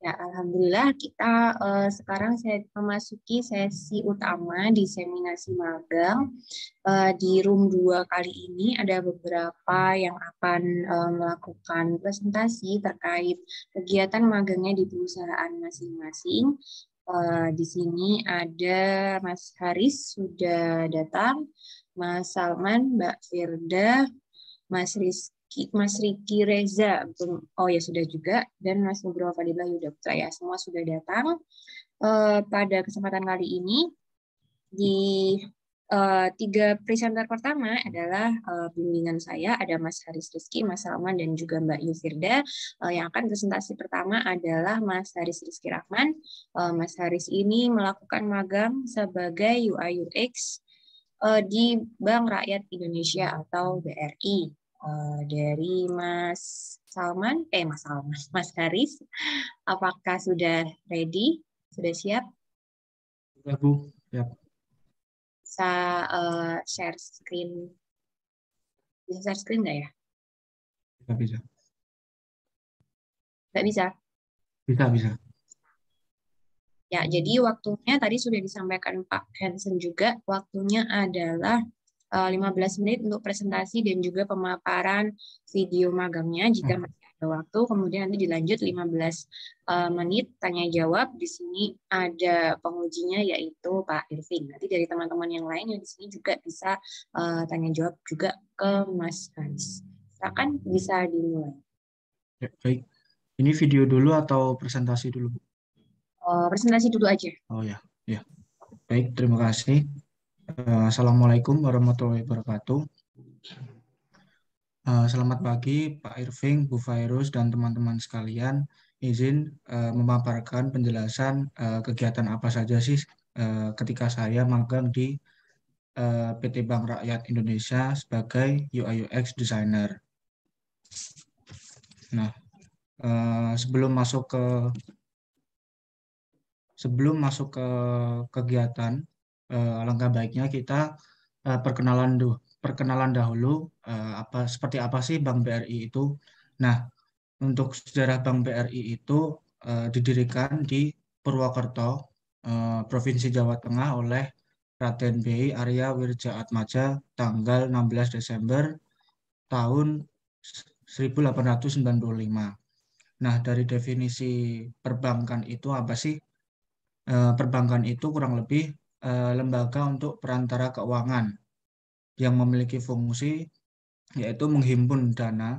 Ya, alhamdulillah kita sekarang saya memasuki sesi utama diseminasi magang. Di room 2 kali ini ada beberapa yang akan melakukan presentasi terkait kegiatan magangnya di perusahaan masing-masing. Di sini ada Mas Haris sudah datang, Mas Salman, Mbak Firda, Mas Riki Reza, oh ya sudah juga, dan Mas Nugroho Fadillah Yuda ya, semua sudah datang. Pada kesempatan kali ini di tiga presenter pertama adalah bimbingan saya, ada Mas Haris Rizky, Mas Salman, dan juga Mbak Yufirda. Yang akan presentasi pertama adalah Mas Haris Rizky Rahman. Mas Haris ini melakukan magang sebagai UI UX di Bank Rakyat Indonesia atau BRI. Dari Mas Salman, Mas Haris, apakah sudah ready? Sudah siap? Ya, Bu. Ya. Bisa share screen? Bisa share screen nggak ya? Bisa. Nggak bisa. Bisa. Ya, jadi waktunya tadi sudah disampaikan Pak Hansen juga, waktunya adalah 15 menit untuk presentasi dan juga pemaparan video magangnya jika masih ada waktu. Kemudian nanti dilanjut 15 menit tanya jawab. Di sini ada pengujinya yaitu Pak Irving. Nanti dari teman-teman yang lain yang di sini juga bisa tanya jawab juga ke Mas Hans. Silakan bisa dimulai. Ya, baik. Ini video dulu atau presentasi dulu, Bu? Presentasi dulu aja. Oh ya, ya. Baik, terima kasih. Assalamualaikum warahmatullahi wabarakatuh. Selamat pagi, Pak Irving, Bu Fairuz, dan teman-teman sekalian. Izin memaparkan penjelasan kegiatan apa saja sih ketika saya magang di PT Bank Rakyat Indonesia sebagai UI UX Designer. Nah, sebelum masuk ke kegiatan, alangkah baiknya kita perkenalan dahulu seperti apa sih Bank BRI itu. Nah, untuk sejarah Bank BRI itu didirikan di Purwokerto, Provinsi Jawa Tengah oleh Raden B.I. Arya Wirja-Atmaja tanggal 16 Desember tahun 1895. Nah, dari definisi perbankan itu apa sih? Perbankan itu kurang lebih lembaga untuk perantara keuangan yang memiliki fungsi yaitu menghimpun dana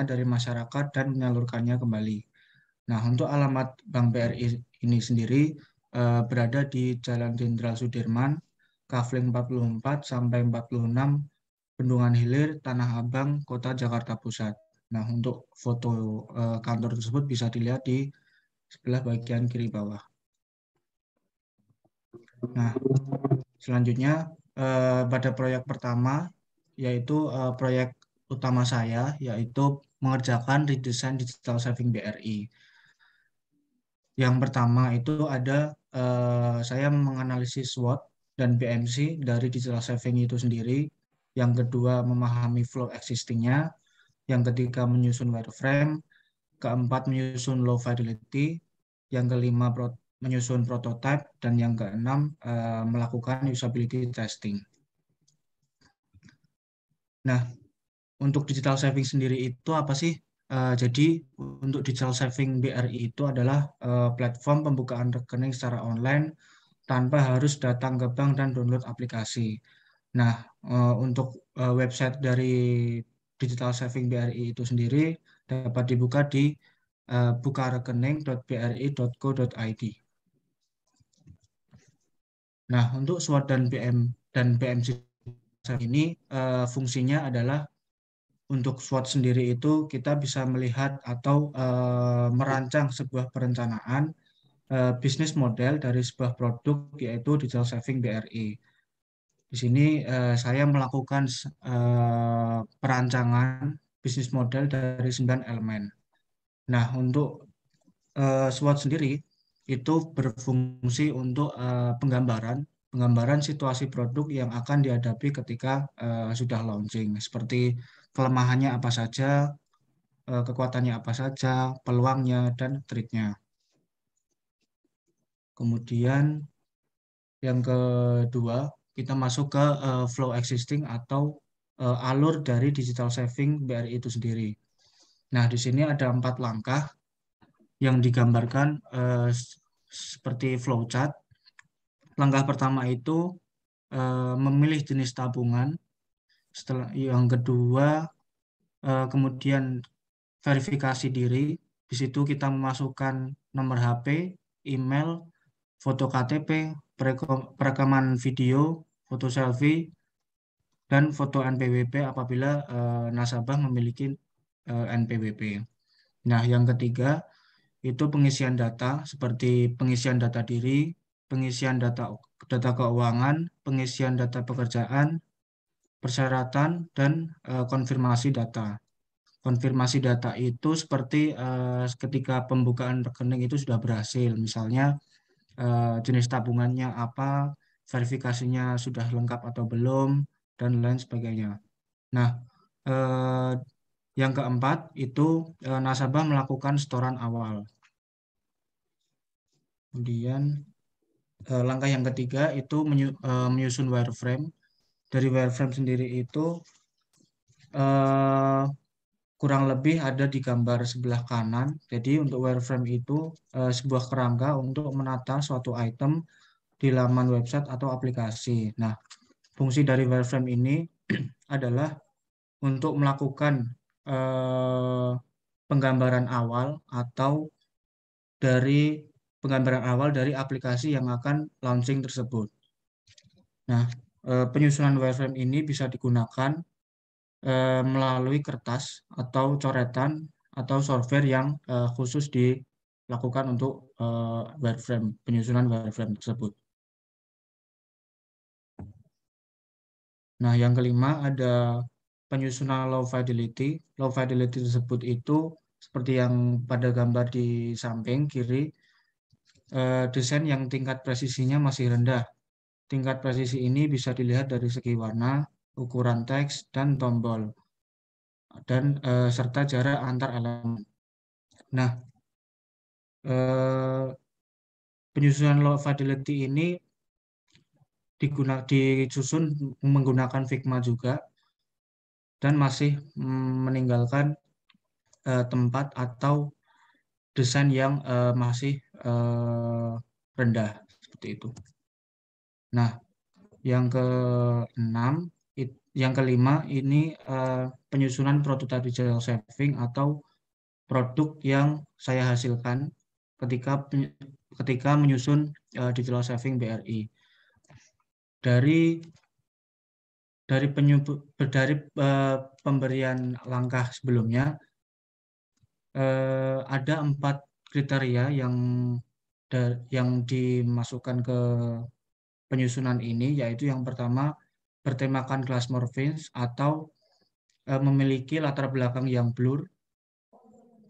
dari masyarakat dan menyalurkannya kembali. Nah, untuk alamat Bank BRI ini sendiri berada di Jalan Jenderal Sudirman, Kafling 44 sampai 46, Bendungan Hilir, Tanah Abang, Kota Jakarta Pusat. Nah, untuk foto kantor tersebut bisa dilihat di sebelah bagian kiri bawah. Nah, selanjutnya pada proyek pertama yaitu proyek utama saya yaitu mengerjakan redesign digital saving BRI. Yang pertama itu ada saya menganalisis SWOT dan BMC dari digital saving itu sendiri. Yang kedua memahami flow existingnya. Yang ketiga menyusun wireframe. Keempat menyusun low fidelity. Yang kelima menyusun prototype. Dan yang keenam melakukan usability testing. Nah, untuk digital saving sendiri itu apa sih? Jadi untuk digital saving BRI itu adalah platform pembukaan rekening secara online tanpa harus datang ke bank dan download aplikasi. Nah, untuk website dari digital saving BRI itu sendiri dapat dibuka di bukarekening.bri.co.id. Nah, untuk SWOT dan BMC ini fungsinya adalah untuk SWOT sendiri itu kita bisa melihat atau merancang sebuah perencanaan bisnis model dari sebuah produk yaitu digital saving BRI. Di sini saya melakukan perancangan bisnis model dari 9 elemen. Nah, untuk SWOT sendiri itu berfungsi untuk penggambaran situasi produk yang akan dihadapi ketika sudah launching, seperti kelemahannya apa saja, kekuatannya apa saja, peluangnya, dan triknya. Kemudian yang kedua, kita masuk ke flow existing atau alur dari digital saving BRI itu sendiri. Nah, di sini ada 4 langkah yang digambarkan seperti flowchart. Langkah pertama itu memilih jenis tabungan. Setelah yang kedua, kemudian verifikasi diri. Di situ kita memasukkan nomor HP, email, foto KTP, perekaman video, foto selfie, dan foto NPWP apabila nasabah memiliki NPWP. Nah, yang ketiga itu pengisian data seperti pengisian data diri, pengisian data keuangan, pengisian data pekerjaan, persyaratan, dan konfirmasi data. Konfirmasi data itu seperti ketika pembukaan rekening itu sudah berhasil, misalnya jenis tabungannya apa, verifikasinya sudah lengkap atau belum, dan lain sebagainya. Nah, eh, yang keempat itu nasabah melakukan setoran awal. Kemudian langkah yang ketiga itu menyusun wireframe. Dari wireframe sendiri itu eh, kurang lebih ada di gambar sebelah kanan. Jadi untuk wireframe itu sebuah kerangka untuk menata suatu item di laman website atau aplikasi. Nah, fungsi dari wireframe ini adalah untuk melakukan eh, penggambaran awal atau dari penggambaran awal dari aplikasi yang akan launching tersebut. Nah, penyusunan wireframe ini bisa digunakan melalui kertas atau coretan atau software yang khusus dilakukan untuk wireframe, penyusunan wireframe tersebut. Nah, yang kelima ada penyusunan low fidelity. Low fidelity tersebut itu seperti yang pada gambar di samping kiri, desain yang tingkat presisinya masih rendah. Tingkat presisi ini bisa dilihat dari segi warna, ukuran teks, dan tombol, dan serta jarak antar elemen. Nah, eh, penyusunan low fidelity ini disusun menggunakan Figma juga dan masih meninggalkan tempat atau desain yang masih eh, rendah seperti itu. Nah, yang keenam, yang kelima ini penyusunan prototype digital saving atau produk yang saya hasilkan ketika ketika menyusun digital saving BRI. Dari dari dari pemberian langkah sebelumnya ada 4 kriteria yang dimasukkan ke penyusunan ini, yaitu yang pertama bertemakan kelas morphins atau memiliki latar belakang yang blur.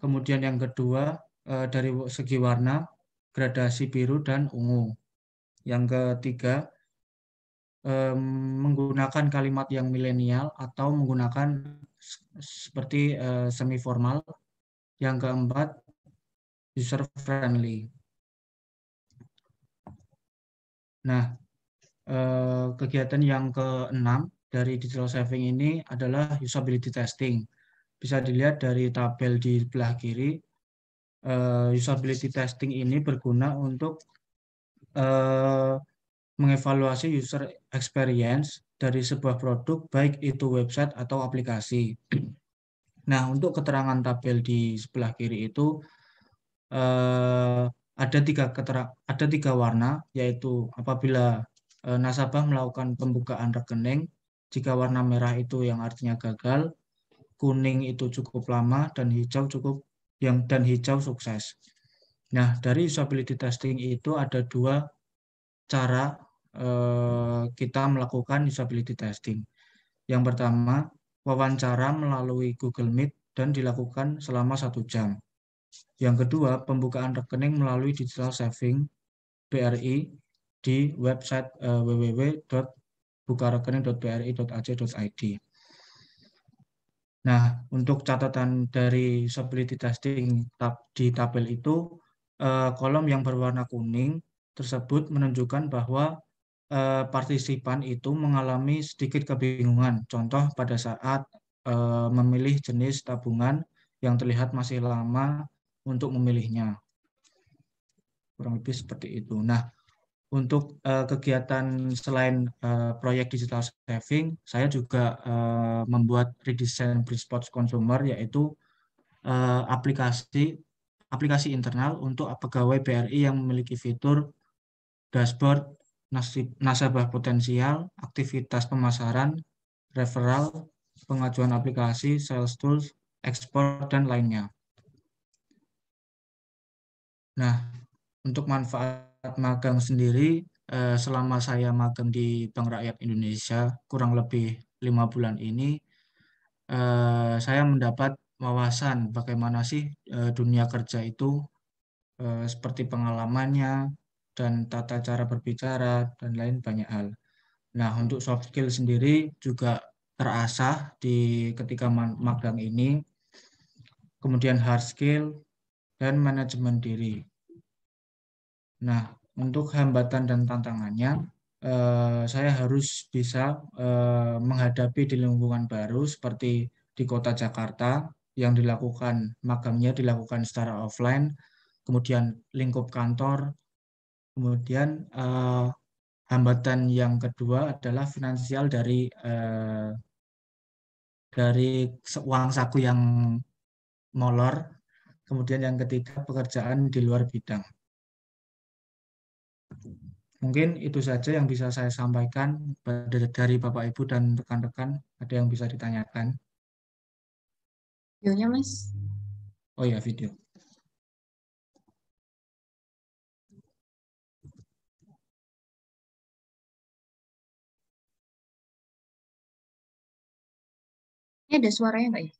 Kemudian yang kedua dari segi warna gradasi biru dan ungu. Yang ketiga menggunakan kalimat yang milenial atau menggunakan seperti semi formal. Yang keempat user friendly. Nah, kegiatan yang keenam dari digital saving ini adalah usability testing. Bisa dilihat dari tabel di sebelah kiri. Usability testing ini berguna untuk mengevaluasi user experience dari sebuah produk, baik itu website atau aplikasi. Nah, untuk keterangan tabel di sebelah kiri itu ada ada tiga warna, yaitu apabila nasabah melakukan pembukaan rekening, jika warna merah itu yang artinya gagal, kuning itu cukup lama, dan hijau sukses. Nah, dari usability testing itu ada 2 cara kita melakukan usability testing. Yang pertama, wawancara melalui Google Meet dan dilakukan selama 1 jam. Yang kedua, pembukaan rekening melalui digital saving BRI di website www.bukarekening.bri.ac.id. Nah, untuk catatan dari usability testing di tabel itu, kolom yang berwarna kuning tersebut menunjukkan bahwa partisipan itu mengalami sedikit kebingungan. Contoh pada saat memilih jenis tabungan yang terlihat masih lama untuk memilihnya. Kurang lebih seperti itu. Nah, untuk kegiatan selain proyek digital saving, saya juga membuat redesign Bridgeport Consumer, yaitu aplikasi internal untuk pegawai BRI yang memiliki fitur dashboard, nasabah potensial, aktivitas pemasaran, referral, pengajuan aplikasi, sales tools, ekspor, dan lainnya. Nah, untuk manfaat magang sendiri, selama saya magang di Bank Rakyat Indonesia, kurang lebih 5 bulan ini, saya mendapat wawasan bagaimana sih dunia kerja itu, seperti pengalamannya, dan tata cara berbicara, dan lain banyak hal. Nah, untuk soft skill sendiri juga terasah di ketika magang ini, kemudian hard skill, dan manajemen diri. Nah, untuk hambatan dan tantangannya, saya harus bisa menghadapi di lingkungan baru seperti di kota Jakarta yang magangnya dilakukan secara offline, kemudian lingkup kantor, kemudian hambatan yang kedua adalah finansial dari uang saku yang molor, kemudian yang ketiga pekerjaan di luar bidang. Mungkin itu saja yang bisa saya sampaikan dari Bapak Ibu dan rekan-rekan. Ada yang bisa ditanyakan? Videonya, Mas. Oh ya, video. Ini ada suaranya nggak ya?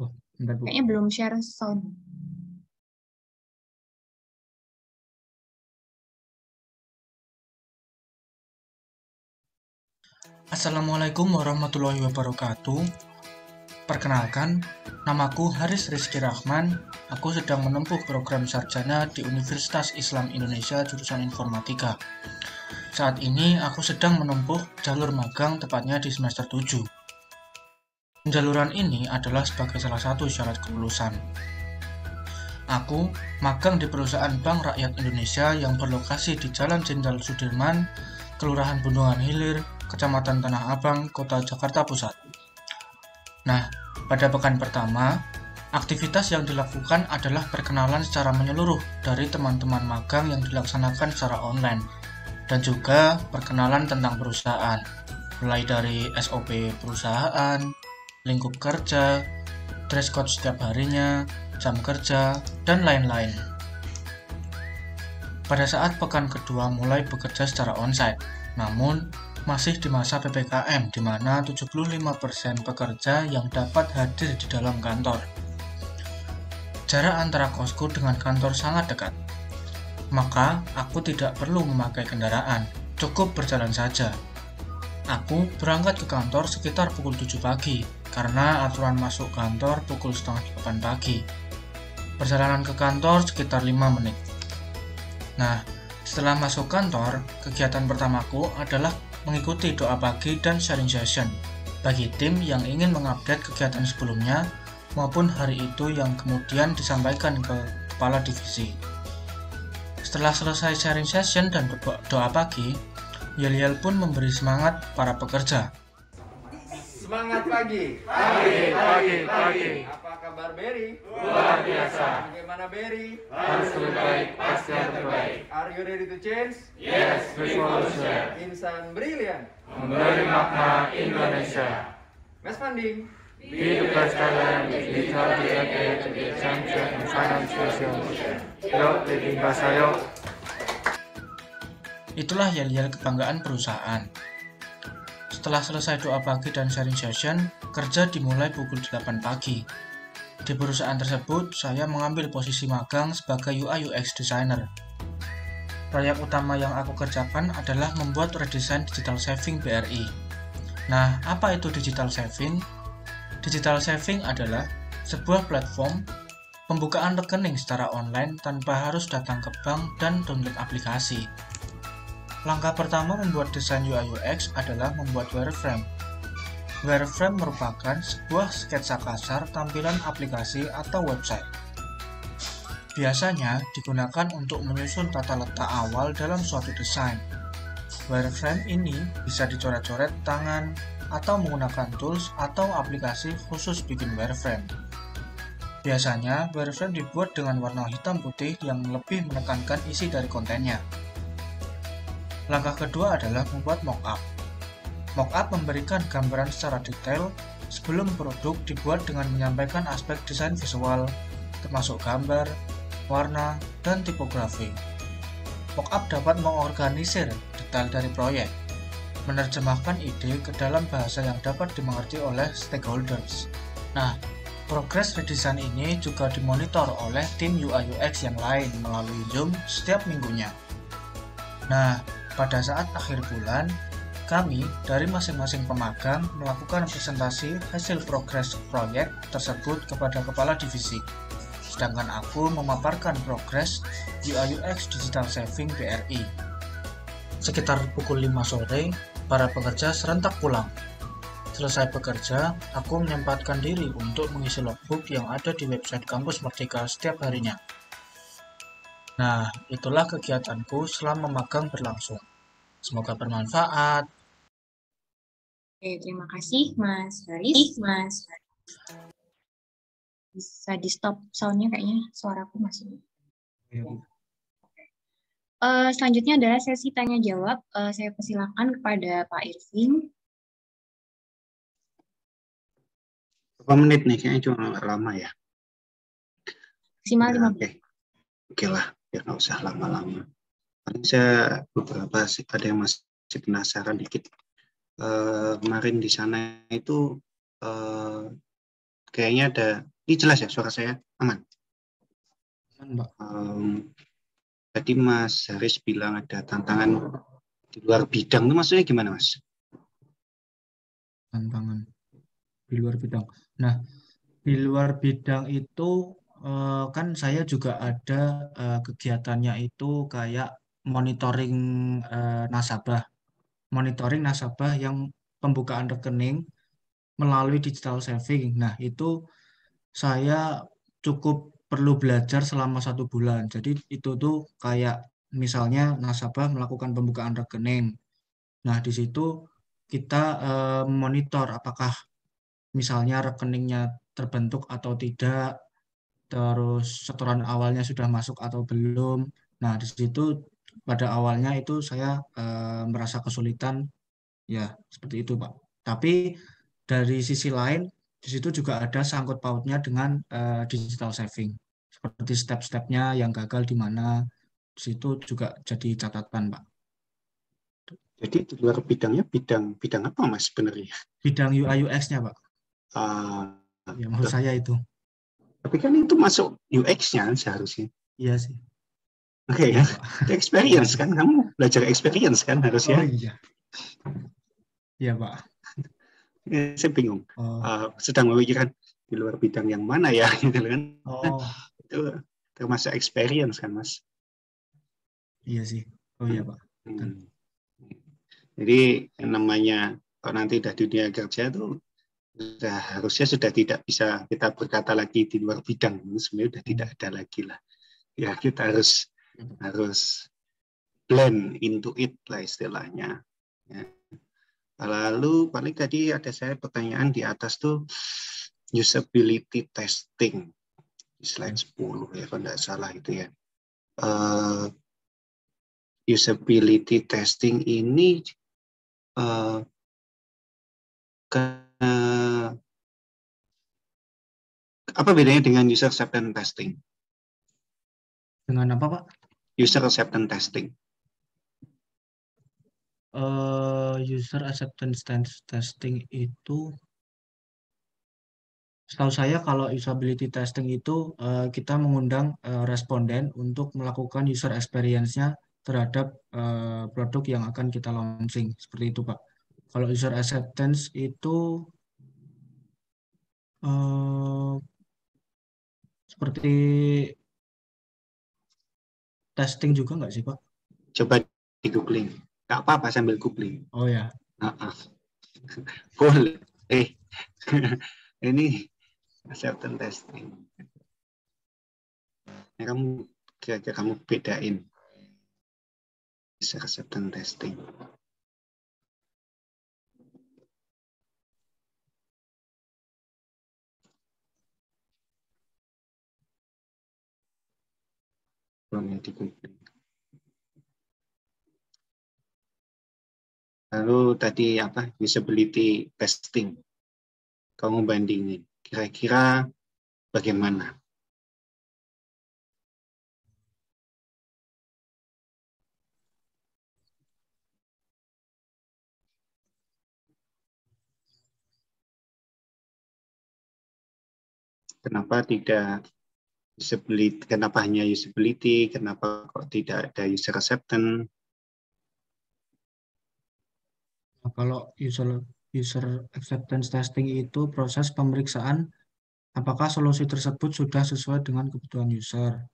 Oh, bentar, Bu. Kayaknya belum share sound. Assalamualaikum warahmatullahi wabarakatuh. Perkenalkan, namaku Haris Rizky Rahman. Aku sedang menempuh program sarjana di Universitas Islam Indonesia jurusan Informatika. Saat ini aku sedang menempuh jalur magang, tepatnya di semester 7. Penjaluran ini adalah sebagai salah satu syarat kelulusan. Aku magang di perusahaan Bank Rakyat Indonesia yang berlokasi di Jalan Jenderal Sudirman, Kelurahan Bendungan Hilir, Kecamatan Tanah Abang, Kota Jakarta Pusat. Nah, pada pekan pertama, aktivitas yang dilakukan adalah perkenalan secara menyeluruh dari teman-teman magang yang dilaksanakan secara online, dan juga perkenalan tentang perusahaan, mulai dari SOP perusahaan, lingkup kerja, dress code setiap harinya, jam kerja, dan lain-lain. Pada saat pekan kedua mulai bekerja secara onsite, namun masih di masa PPKM, di mana 75% pekerja yang dapat hadir di dalam kantor. Jarak antara kosku dengan kantor sangat dekat, maka aku tidak perlu memakai kendaraan, cukup berjalan saja. Aku berangkat ke kantor sekitar pukul 7 pagi, karena aturan masuk kantor pukul 7:30 pagi. Perjalanan ke kantor sekitar 5 menit. Nah, setelah masuk kantor, kegiatan pertamaku adalah mengikuti doa pagi dan sharing session bagi tim yang ingin mengupdate kegiatan sebelumnya maupun hari itu yang kemudian disampaikan ke kepala divisi. Setelah selesai sharing session dan doa pagi, yel-yel pun memberi semangat para pekerja. Semangat pagi. Pagi. Apa kabar Berry? Luar biasa. Bagaimana Berry? Harus lebih baik, pasti lebih baik. Are you ready to change? Yes, revolution. Insan brilian. Memberi makna Indonesia. Mas Fanding. Be the best talent, digital decade, to be a champion in financial solution. Yuk, leading bahasa yuk. Itulah yel-yel kebanggaan perusahaan. Setelah selesai doa pagi dan sharing session, kerja dimulai pukul 8 pagi. Di perusahaan tersebut, saya mengambil posisi magang sebagai UI UX designer. Proyek utama yang aku kerjakan adalah membuat redesign digital saving BRI. Nah, apa itu digital saving? Digital saving adalah sebuah platform pembukaan rekening secara online tanpa harus datang ke bank dan download aplikasi. Langkah pertama membuat desain UI UX adalah membuat wireframe. Wireframe merupakan sebuah sketsa kasar tampilan aplikasi atau website. Biasanya digunakan untuk menyusun tata letak awal dalam suatu desain. Wireframe ini bisa dicoret-coret tangan atau menggunakan tools atau aplikasi khusus bikin wireframe. Biasanya, wireframe dibuat dengan warna hitam putih yang lebih menekankan isi dari kontennya. Langkah kedua adalah membuat mockup. Mockup memberikan gambaran secara detail sebelum produk dibuat dengan menyampaikan aspek desain visual, termasuk gambar, warna, dan tipografi. Mockup dapat mengorganisir detail dari proyek, menerjemahkan ide ke dalam bahasa yang dapat dimengerti oleh stakeholders. Nah, progres redesign ini juga dimonitor oleh tim UI UX yang lain melalui Zoom setiap minggunya. Nah, pada saat akhir bulan, kami dari masing-masing pemagang melakukan presentasi hasil progres proyek tersebut kepada kepala divisi. Sedangkan aku memaparkan progres UI UX Digital Saving BRI. Sekitar pukul 5 sore, para pekerja serentak pulang. Selesai bekerja, aku menyempatkan diri untuk mengisi logbook yang ada di website Kampus Merdeka setiap harinya. Nah, itulah kegiatanku selama magang berlangsung. Semoga bermanfaat. Oke, terima kasih Mas Haris. Bisa di stop soundnya kayaknya suaraku masih. Selanjutnya adalah sesi tanya jawab. Saya persilakan kepada Pak Irving. Berapa menit nih? Kayaknya cuma lama ya. Maksimal 5 Oke. Oke lah, ya nggak usah lama-lama. Paling saya beberapa ada yang masih penasaran dikit. Kemarin di sana itu kayaknya ada. Ini jelas ya suara saya aman. Mbak. Tadi Mas Haris bilang ada tantangan di luar bidang. Itu maksudnya gimana, Mas? Tantangan di luar bidang. Nah, di luar bidang itu kan saya juga ada kegiatannya itu kayak monitoring nasabah yang pembukaan rekening melalui digital saving. Nah, itu saya cukup perlu belajar selama 1 bulan. Jadi itu tuh kayak misalnya nasabah melakukan pembukaan rekening. Nah, di situ kita monitor apakah misalnya rekeningnya terbentuk atau tidak, terus setoran awalnya sudah masuk atau belum. Nah, di situ pada awalnya itu saya merasa kesulitan, ya seperti itu, Pak. Tapi dari sisi lain, di situ juga ada sangkut pautnya dengan digital saving. Seperti step-stepnya yang gagal di mana, di situ juga jadi catatan, Pak. Jadi di luar bidangnya bidang apa, Mas, sebenarnya? Bidang UI UX-nya, Pak. Ya, maksud saya itu. Tapi kan itu masuk UX-nya seharusnya. Iya sih. Oke, Iya, ya. Pak. Itu experience kan, kamu belajar experience kan harusnya. Oh iya. Iya, Pak. Saya bingung. Oh. Sedang memikirkan di luar bidang yang mana ya, gitu kan. Oh, Itu termasuk experience kan, Mas. iya sih. Oh iya, Pak. Jadi yang namanya kalau nanti udah dunia kerja tuh harusnya sudah tidak bisa kita berkata lagi di luar bidang, sebenarnya sudah tidak ada lagi lah. Ya kita harus blend into it lah istilahnya. Ya. Lalu paling tadi ada saya pertanyaan di atas tuh usability testing di slide 10 ya kalau tidak salah itu ya. Usability testing ini apa bedanya dengan user acceptance testing? Dengan apa, Pak? User acceptance testing. User acceptance testing itu, setahu saya kalau usability testing itu kita mengundang responden untuk melakukan user experience-nya terhadap produk yang akan kita launching. Seperti itu, Pak. Kalau user acceptance itu Seperti testing juga nggak sih, Pak? Coba di googling. Nggak apa-apa sambil googling. Oh ya. Boleh. Ini acceptance testing. Ini kira-kira kamu bedain acceptance testing. Belum di googling. Lalu tadi apa? Usability testing. Kamu bandingin. Kira-kira bagaimana? Kenapa tidak usability? Kenapa hanya usability? Kenapa kok tidak ada user acceptance? Nah, kalau user acceptance testing itu proses pemeriksaan apakah solusi tersebut sudah sesuai dengan kebutuhan user.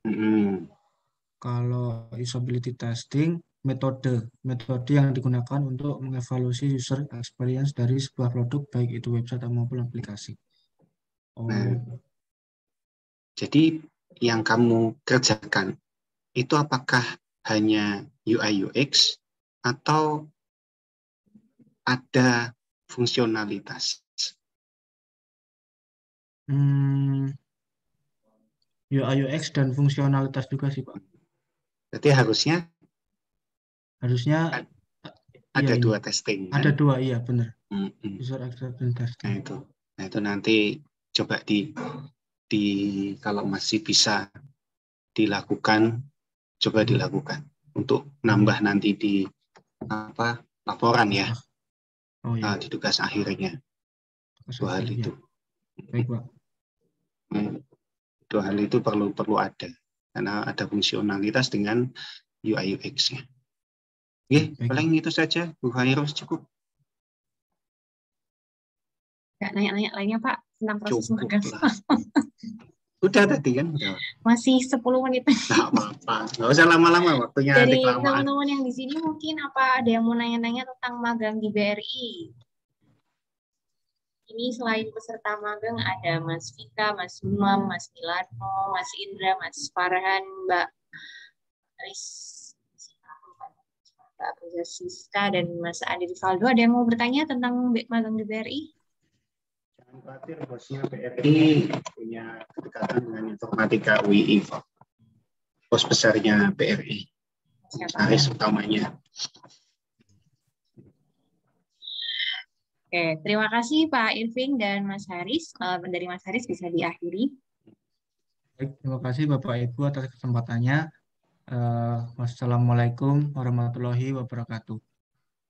Kalau usability testing, metode yang digunakan untuk mengevaluasi user experience dari sebuah produk, baik itu website maupun aplikasi. Jadi yang kamu kerjakan itu apakah hanya UI UX atau ada fungsionalitas? UI UX dan fungsionalitas juga sih, Pak. Berarti harusnya ada iya, dua testing. Ada kan? dua, iya benar. User acceptance testing. Nah itu nanti coba di kalau masih bisa dilakukan, coba dilakukan untuk nambah nanti di laporan ya. Di tugas akhirnya. Dua hal itu. Baik, Pak. Dua hal itu perlu ada karena ada fungsionalitas dengan UI UX-nya. Oke, paling itu saja Bu Khairus, cukup. Nggak nanya-nanya lainnya Pak tentang proses magang. Udah tadi kan? Udah. Masih 10 menit. Nggak apa-apa, nggak usah lama-lama waktunya. Dari teman-teman yang di sini mungkin apa ada yang mau nanya-nanya tentang magang di BRI? Ini selain peserta magang ada Mas Vika, Mas Umam, Mas Milano, Mas Indra, Mas Farhan, Mbak Siska, dan Mas Adi Rivaldo. Ada yang mau bertanya tentang magang di BRI? Jangan khawatir, bosnya BRI punya kedekatan dengan informatika UII. Bos besarnya BRI. Komisaris utamanya. Oke, terima kasih Pak Irving dan Mas Haris. Dari Mas Haris bisa diakhiri. Baik, terima kasih Bapak Ibu atas kesempatannya. Wassalamualaikum warahmatullahi wabarakatuh.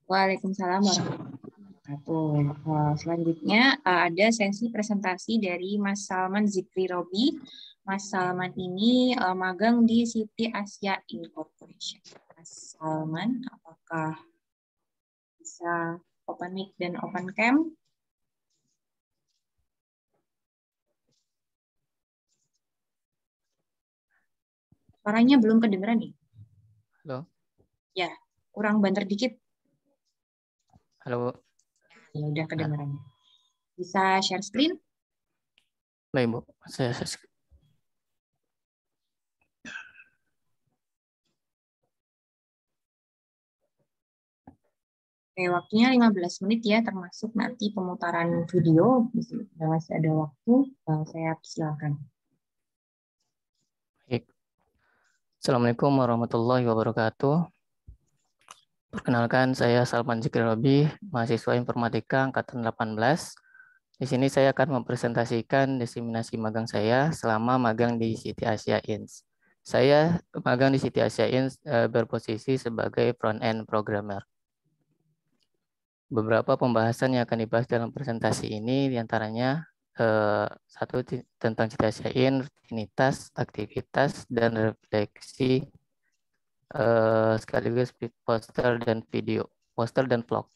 Waalaikumsalam warahmatullahi wabarakatuh. Selanjutnya ada sesi presentasi dari Mas Salman Zikri Robi. Mas Salman ini magang di City Asia Incorporation. Mas Salman, apakah bisa open mic dan open cam? Suaranya belum kedengeran nih. Halo. Ya, kurang banter dikit. Halo. Ya, udah kedengeran. Bisa share screen? Baik, Bu. Saya share screen. Oke, waktunya 15 menit ya, termasuk nanti pemutaran video. Masih ada waktu, saya silakan. Baik. Assalamualaikum warahmatullahi wabarakatuh. Perkenalkan, saya Salman Zikri Robi, mahasiswa Informatika Angkatan 18. Di sini saya akan mempresentasikan diseminasi magang saya selama magang di City Asia Ins. Saya magang di City Asia Ins berposisi sebagai front-end programmer. Beberapa pembahasan yang akan dibahas dalam presentasi ini diantaranya satu tentang City Asia Ins, rutinitas, aktivitas, dan refleksi sekaligus poster dan video, poster dan vlog.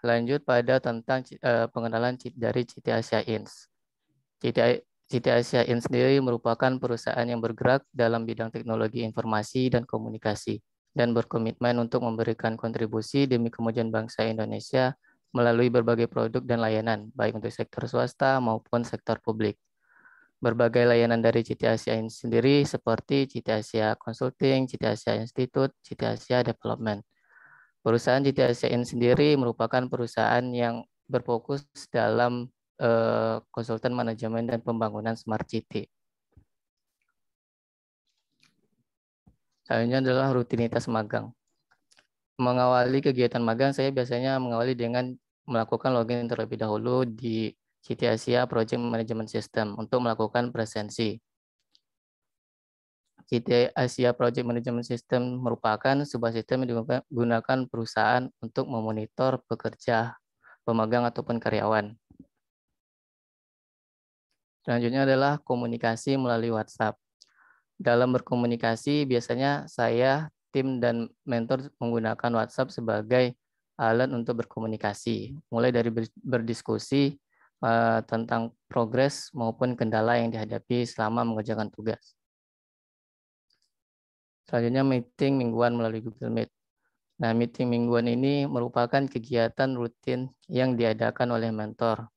Lanjut pada tentang pengenalan dari CT Asia Ins. CT Asia Ins sendiri merupakan perusahaan yang bergerak dalam bidang teknologi informasi dan komunikasi dan berkomitmen untuk memberikan kontribusi demi kemajuan bangsa Indonesia melalui berbagai produk dan layanan, baik untuk sektor swasta maupun sektor publik. Berbagai layanan dari CT Asia Ins sendiri seperti CT Asia Consulting, CT Asia Institute, CT Asia Development. Perusahaan CT Asia Ins sendiri merupakan perusahaan yang berfokus dalam konsultan manajemen dan pembangunan Smart City. Selanjutnya adalah rutinitas magang. Mengawali kegiatan magang, saya biasanya mengawali dengan melakukan login terlebih dahulu di CT Asia Project Management System untuk melakukan presensi. CT Asia Project Management System merupakan sebuah sistem yang digunakan perusahaan untuk memonitor pekerja, pemegang ataupun karyawan. Selanjutnya adalah komunikasi melalui WhatsApp. Dalam berkomunikasi, biasanya saya, tim, dan mentor menggunakan WhatsApp sebagai alat untuk berkomunikasi, mulai dari berdiskusi tentang progres maupun kendala yang dihadapi selama mengerjakan tugas. Selanjutnya meeting mingguan melalui Google Meet. Nah, meeting mingguan ini merupakan kegiatan rutin yang diadakan oleh mentor.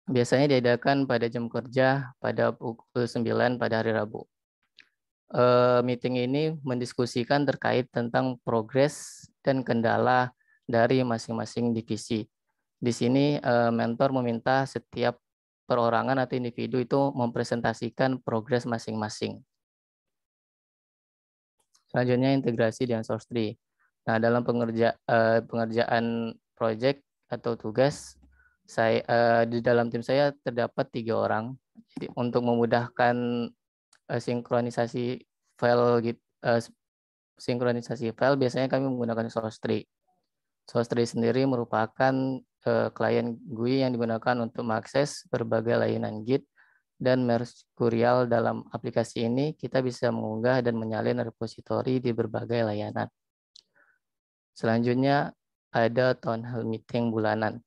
Biasanya diadakan pada jam kerja pada pukul 9 pada hari Rabu. Meeting ini mendiskusikan terkait tentang progres dan kendala dari masing-masing divisi. Di sini mentor meminta setiap perorangan atau individu itu mempresentasikan progres masing-masing. Selanjutnya integrasi dengan Source3. Nah, dalam pengerjaan proyek atau tugas, di dalam tim saya terdapat 3 orang. Jadi, untuk memudahkan sinkronisasi file, biasanya kami menggunakan Source3. Source3 sendiri merupakan klien GUI yang digunakan untuk mengakses berbagai layanan Git dan Mercurial. Dalam aplikasi ini kita bisa mengunggah dan menyalin repositori di berbagai layanan. Selanjutnya ada Town Hall Meeting bulanan.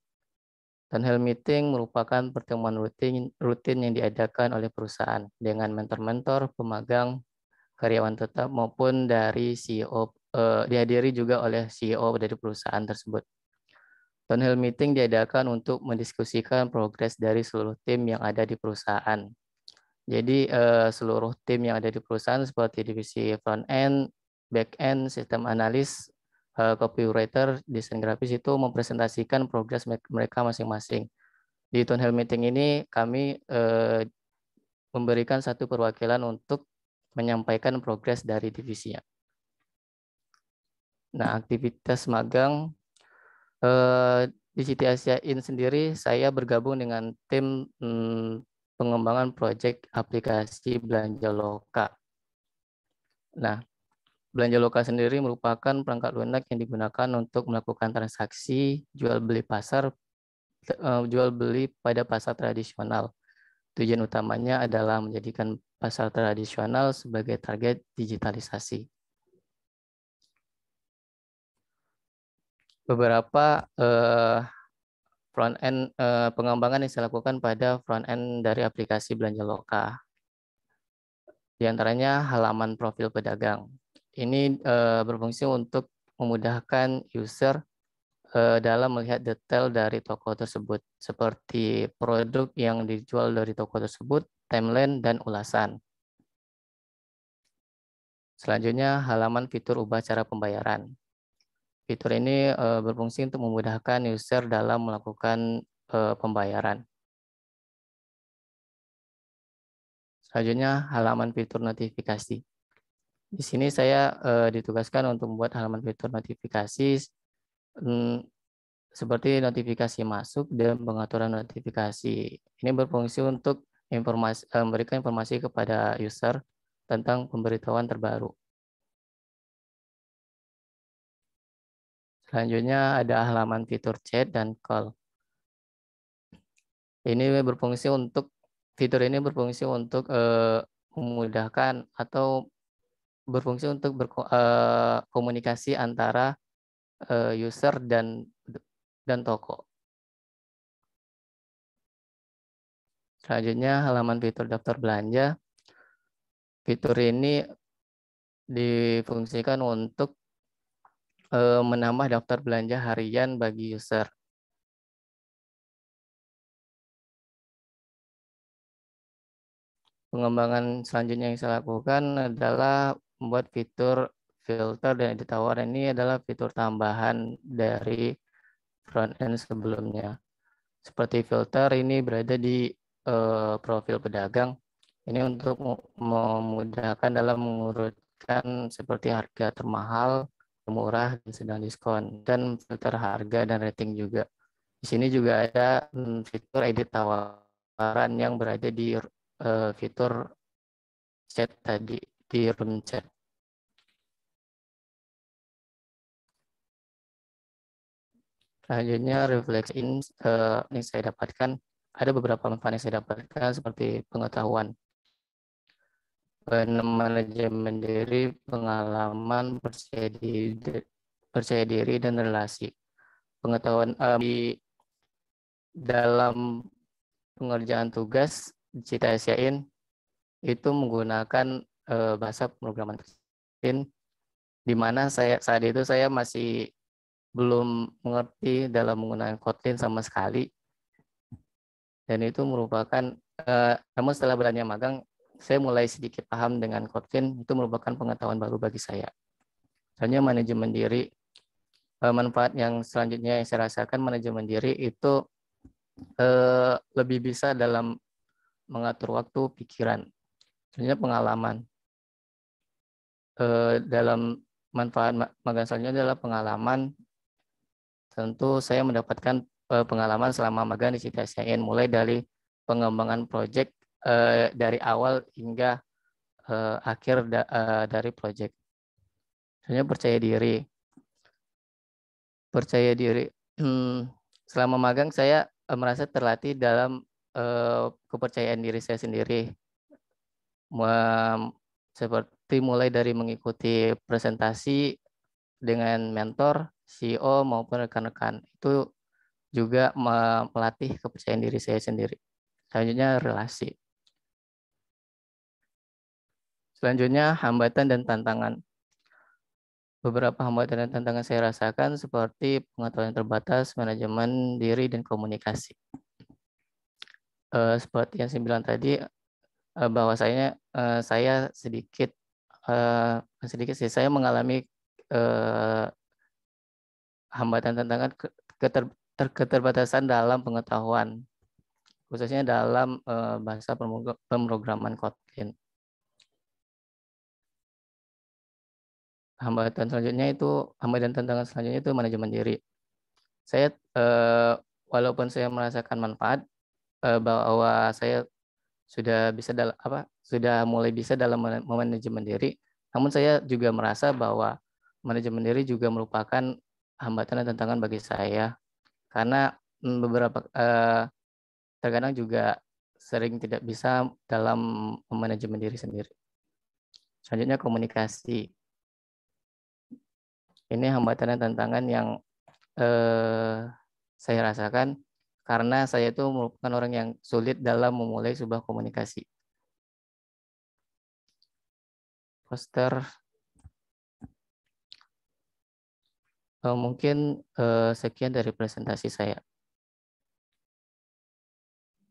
Town Hall Meeting merupakan pertemuan rutin yang diadakan oleh perusahaan dengan mentor-mentor, pemagang, karyawan tetap maupun dari CEO, dihadiri juga oleh CEO dari perusahaan tersebut. Town Hall Meeting diadakan untuk mendiskusikan progres dari seluruh tim yang ada di perusahaan. Jadi seluruh tim yang ada di perusahaan seperti divisi front end, back end, sistem analis, copywriter, desain grafis itu mempresentasikan progres mereka masing-masing. Di Town Hall Meeting ini kami memberikan satu perwakilan untuk menyampaikan progres dari divisinya. Nah, aktivitas magang di CT Asia Ins sendiri, saya bergabung dengan tim pengembangan proyek aplikasi Belanja Loka. Nah, Belanja Loka sendiri merupakan perangkat lunak yang digunakan untuk melakukan transaksi jual beli pada pasar tradisional. Tujuan utamanya adalah menjadikan pasar tradisional sebagai target digitalisasi. Beberapa front end pengembangan yang saya lakukan pada front end dari aplikasi Belanja Loka. Di antaranya halaman profil pedagang. Ini berfungsi untuk memudahkan user dalam melihat detail dari toko tersebut, seperti produk yang dijual dari toko tersebut, timeline, dan ulasan. Selanjutnya, halaman fitur ubah cara pembayaran. Fitur ini berfungsi untuk memudahkan user dalam melakukan pembayaran. Selanjutnya, halaman fitur notifikasi. Di sini saya ditugaskan untuk membuat halaman fitur notifikasi seperti notifikasi masuk dan pengaturan notifikasi. Ini berfungsi untuk memberikan informasi kepada user tentang pemberitahuan terbaru. Selanjutnya ada halaman fitur chat dan call. Fitur ini berfungsi untuk memudahkan atau berfungsi untuk berkomunikasi antara user dan toko. Selanjutnya halaman fitur daftar belanja. Fitur ini difungsikan untuk menambah daftar belanja harian bagi user. Pengembangan selanjutnya yang saya lakukan adalah membuat fitur filter dan edit tawar. Ini adalah fitur tambahan dari front end sebelumnya. Seperti filter ini berada di profil pedagang. Ini untuk memudahkan dalam mengurutkan seperti harga termahal, murah, dan sedang diskon, dan filter harga dan rating juga. Di sini juga ada fitur edit tawaran yang berada di fitur chat tadi, di room chat. Selanjutnya refleksi ini saya dapatkan, ada beberapa manfaat yang saya dapatkan seperti pengetahuan, manajemen diri, pengalaman, percaya diri dan relasi. Pengetahuan di dalam pengerjaan tugas di Cita Asiain itu menggunakan bahasa pemrograman Kotlin, di mana saat itu saya masih belum mengerti dalam menggunakan Kotlin sama sekali. Dan itu merupakan, namun setelah berani magang, saya mulai sedikit paham dengan Kotlin, itu merupakan pengetahuan baru bagi saya. Soalnya manajemen diri, manfaat yang selanjutnya yang saya rasakan manajemen diri itu lebih bisa dalam mengatur waktu, pikiran. Sebenarnya pengalaman. Dalam manfaat magang selanjutnya adalah pengalaman. Tentu saya mendapatkan pengalaman selama magang di Cita Asiain, mulai dari pengembangan proyek dari awal hingga akhir dari proyek. Sebenarnya percaya diri. Selama magang saya merasa terlatih dalam kepercayaan diri saya sendiri. Seperti mulai dari mengikuti presentasi dengan mentor, CEO maupun rekan-rekan. Itu juga melatih kepercayaan diri saya sendiri. Selanjutnya relasi. Selanjutnya hambatan dan tantangan. Beberapa hambatan dan tantangan saya rasakan seperti pengetahuan terbatas, manajemen diri, dan komunikasi. Seperti yang saya bilang tadi, bahwasanya saya sedikit sih, saya mengalami hambatan tantangan keterbatasan dalam pengetahuan, khususnya dalam bahasa pemrograman Kotlin. Hambatan tantangan selanjutnya itu manajemen diri. Saya walaupun saya merasakan manfaat bahwa saya sudah mulai bisa dalam manajemen diri, namun saya juga merasa bahwa manajemen diri juga merupakan hambatan dan tantangan bagi saya, karena beberapa terkadang juga sering tidak bisa dalam manajemen diri sendiri. Selanjutnya komunikasi. Ini hambatan dan tantangan yang saya rasakan karena saya itu merupakan orang yang sulit dalam memulai sebuah komunikasi. Poster. Mungkin sekian dari presentasi saya.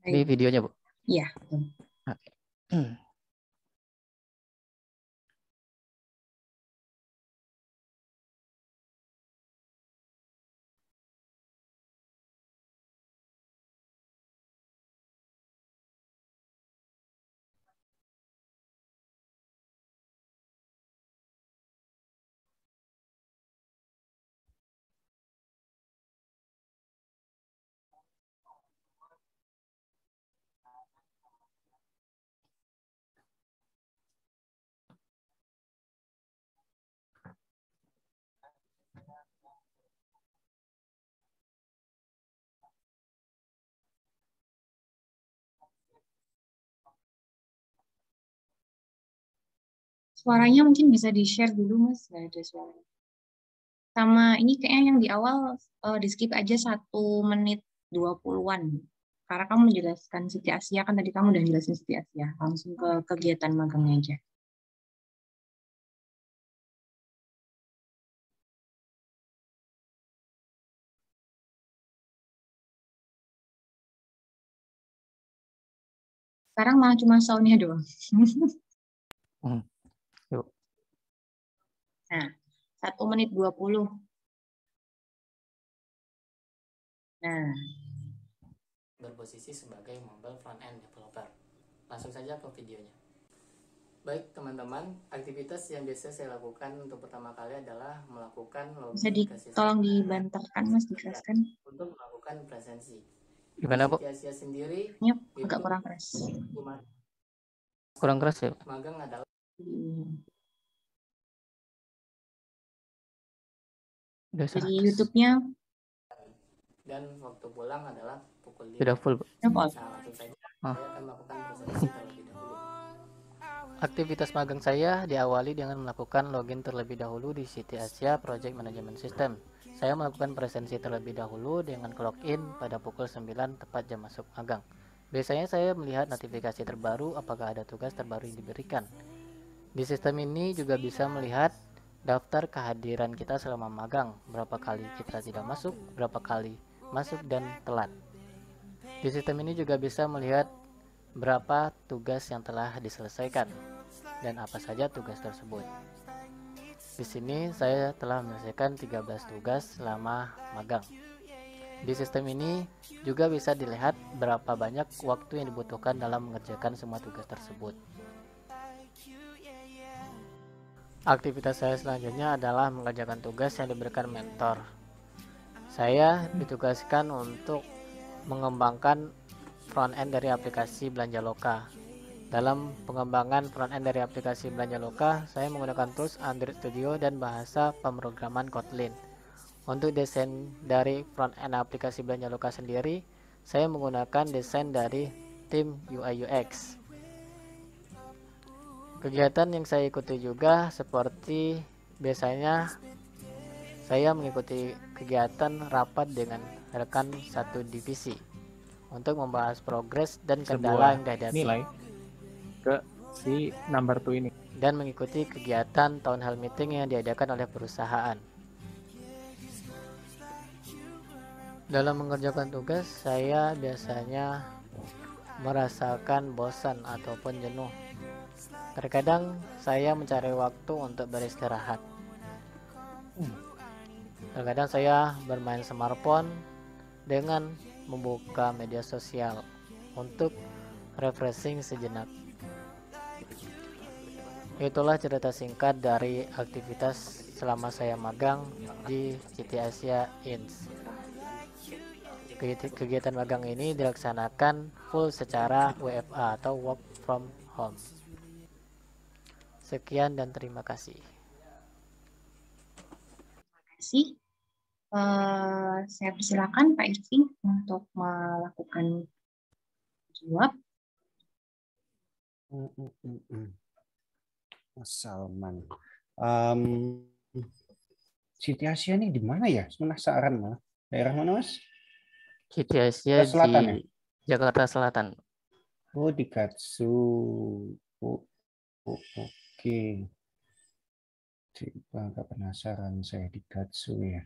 Ini videonya, Bu? Iya. Oke. Suaranya mungkin bisa di-share dulu, Mas. Nggak ada suaranya. Sama ini kayaknya yang di awal di skip aja 1 menit 20-an. Karena kamu menjelaskan Siti Asia, kan tadi kamu udah jelasin Siti Asia. Langsung ke kegiatan magangnya aja. Sekarang malah cuma soundnya doang. Yuk. Nah, 1 menit 20. Nah, Berposisi sebagai mobile front-end developer. Langsung saja ke videonya. Baik teman-teman, aktivitas yang biasa saya lakukan untuk pertama kali adalah melakukan bisa login ke sistem tolong dibantarkan Mas, dijelaskan. untuk melakukan presensi. Gimana Bu? Asia sendiri Ini agak kurang keras. Kurang keras ya? Magang adalah dari YouTube-nya dan waktu pulang adalah pukul 5. Sudah full, Bu. Nah, langsung saja saya akan melakukan presentasi terlebih dahulu. Aktivitas magang saya diawali dengan melakukan login terlebih dahulu di Siti Asia Project Management System. Saya melakukan presensi terlebih dahulu dengan login pada pukul 9 tepat jam masuk magang. Biasanya saya melihat notifikasi terbaru apakah ada tugas terbaru yang diberikan. Di sistem ini juga bisa melihat daftar kehadiran kita selama magang, berapa kali kita tidak masuk, berapa kali masuk dan telat. Di sistem ini juga bisa melihat berapa tugas yang telah diselesaikan dan apa saja tugas tersebut. Di sini saya telah menyelesaikan 13 tugas selama magang. Di sistem ini juga bisa dilihat berapa banyak waktu yang dibutuhkan dalam mengerjakan semua tugas tersebut. Aktivitas saya selanjutnya adalah mengerjakan tugas yang diberikan mentor. Saya ditugaskan untuk mengembangkan front-end dari aplikasi Belanjaloka. Dalam pengembangan front-end dari aplikasi Belanjaloka, saya menggunakan tools Android Studio dan bahasa pemrograman Kotlin. Untuk desain dari front-end aplikasi Belanjaloka sendiri, saya menggunakan desain dari tim UI UX. Kegiatan yang saya ikuti juga seperti biasanya saya mengikuti kegiatan rapat dengan rekan satu divisi untuk membahas progres dan kendala yang dihadapi nilai ke si number 2 ini dan mengikuti kegiatan town hall meeting yang diadakan oleh perusahaan. Dalam mengerjakan tugas, saya biasanya merasakan bosan ataupun jenuh. Terkadang saya mencari waktu untuk beristirahat. Terkadang saya bermain smartphone dengan membuka media sosial untuk refreshing sejenak. Itulah cerita singkat dari aktivitas selama saya magang di Siti Asia Ins. Kegiatan magang ini dilaksanakan full secara WFA atau work from home. Sekian dan terima kasih. Terima kasih. Saya persilakan Pak Irving untuk melakukan jawab. Mas Salman. Siti Asia ini di mana ya? Penasaran malah. Daerah mana, Mas? Siti Asia Selatan, di Jakarta Selatan. Oh, di Gatsu. Oke. Agak penasaran saya di Gatsu ya.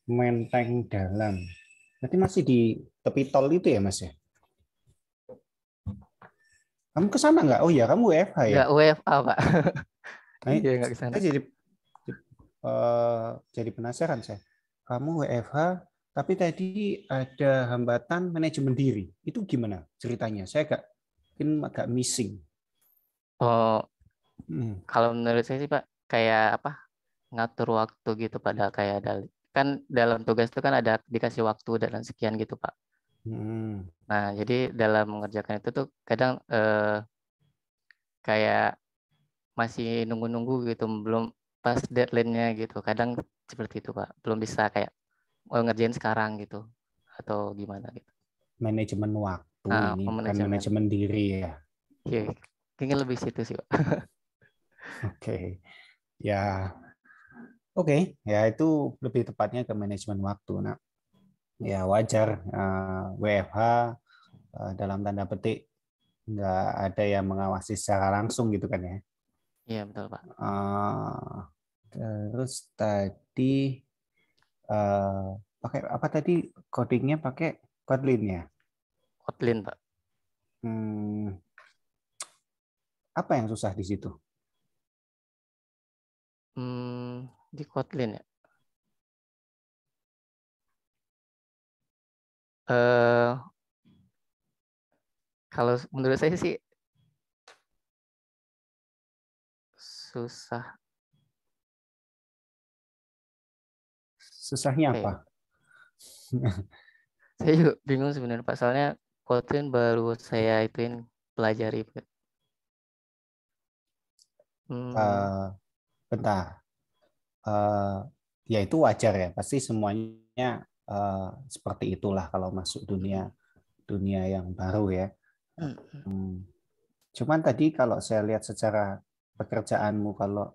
Menteng Dalam. Berarti masih di tepi tol itu ya, Mas ya? Kamu ke sana nggak? Oh ya, kamu WFH ya? Nggak WFA, Pak. Iya, nggak ke sana. Saya jadi penasaran saya. Kamu WFH, tapi tadi ada hambatan manajemen diri. Itu gimana ceritanya? Saya agak missing. Oh, kalau menurut saya sih Pak, kayak apa? Ngatur waktu gitu pada kayak kan dalam tugas itu kan ada dikasih waktu dan sekian gitu Pak. Nah, jadi dalam mengerjakan itu tuh kadang kayak masih nunggu-nunggu gitu, belum pas deadline-nya gitu. Kadang seperti itu Pak, belum bisa kayak ngerjain sekarang gitu atau gimana gitu. Manajemen waktu ini bukan manajemen diri ya. Iya, kayaknya lebih situ sih Pak. Oke. Ya, Oke, ya itu lebih tepatnya ke manajemen waktu. Nah, ya wajar WFH dalam tanda petik nggak ada yang mengawasi secara langsung gitu kan ya. Iya, betul, Pak. Terus tadi pakai apa tadi codingnya pakai Kotlin ya? Kotlin, Pak. Apa yang susah di situ? Di Kotlin ya. Kalau menurut saya sih susah. Susahnya apa? Saya juga bingung sebenarnya Pak, soalnya Kotlin baru saya ituin pelajari. Bentar. Ya itu wajar ya. Pasti semuanya seperti itulah kalau masuk dunia yang baru ya. Cuman tadi kalau saya lihat secara pekerjaanmu kalau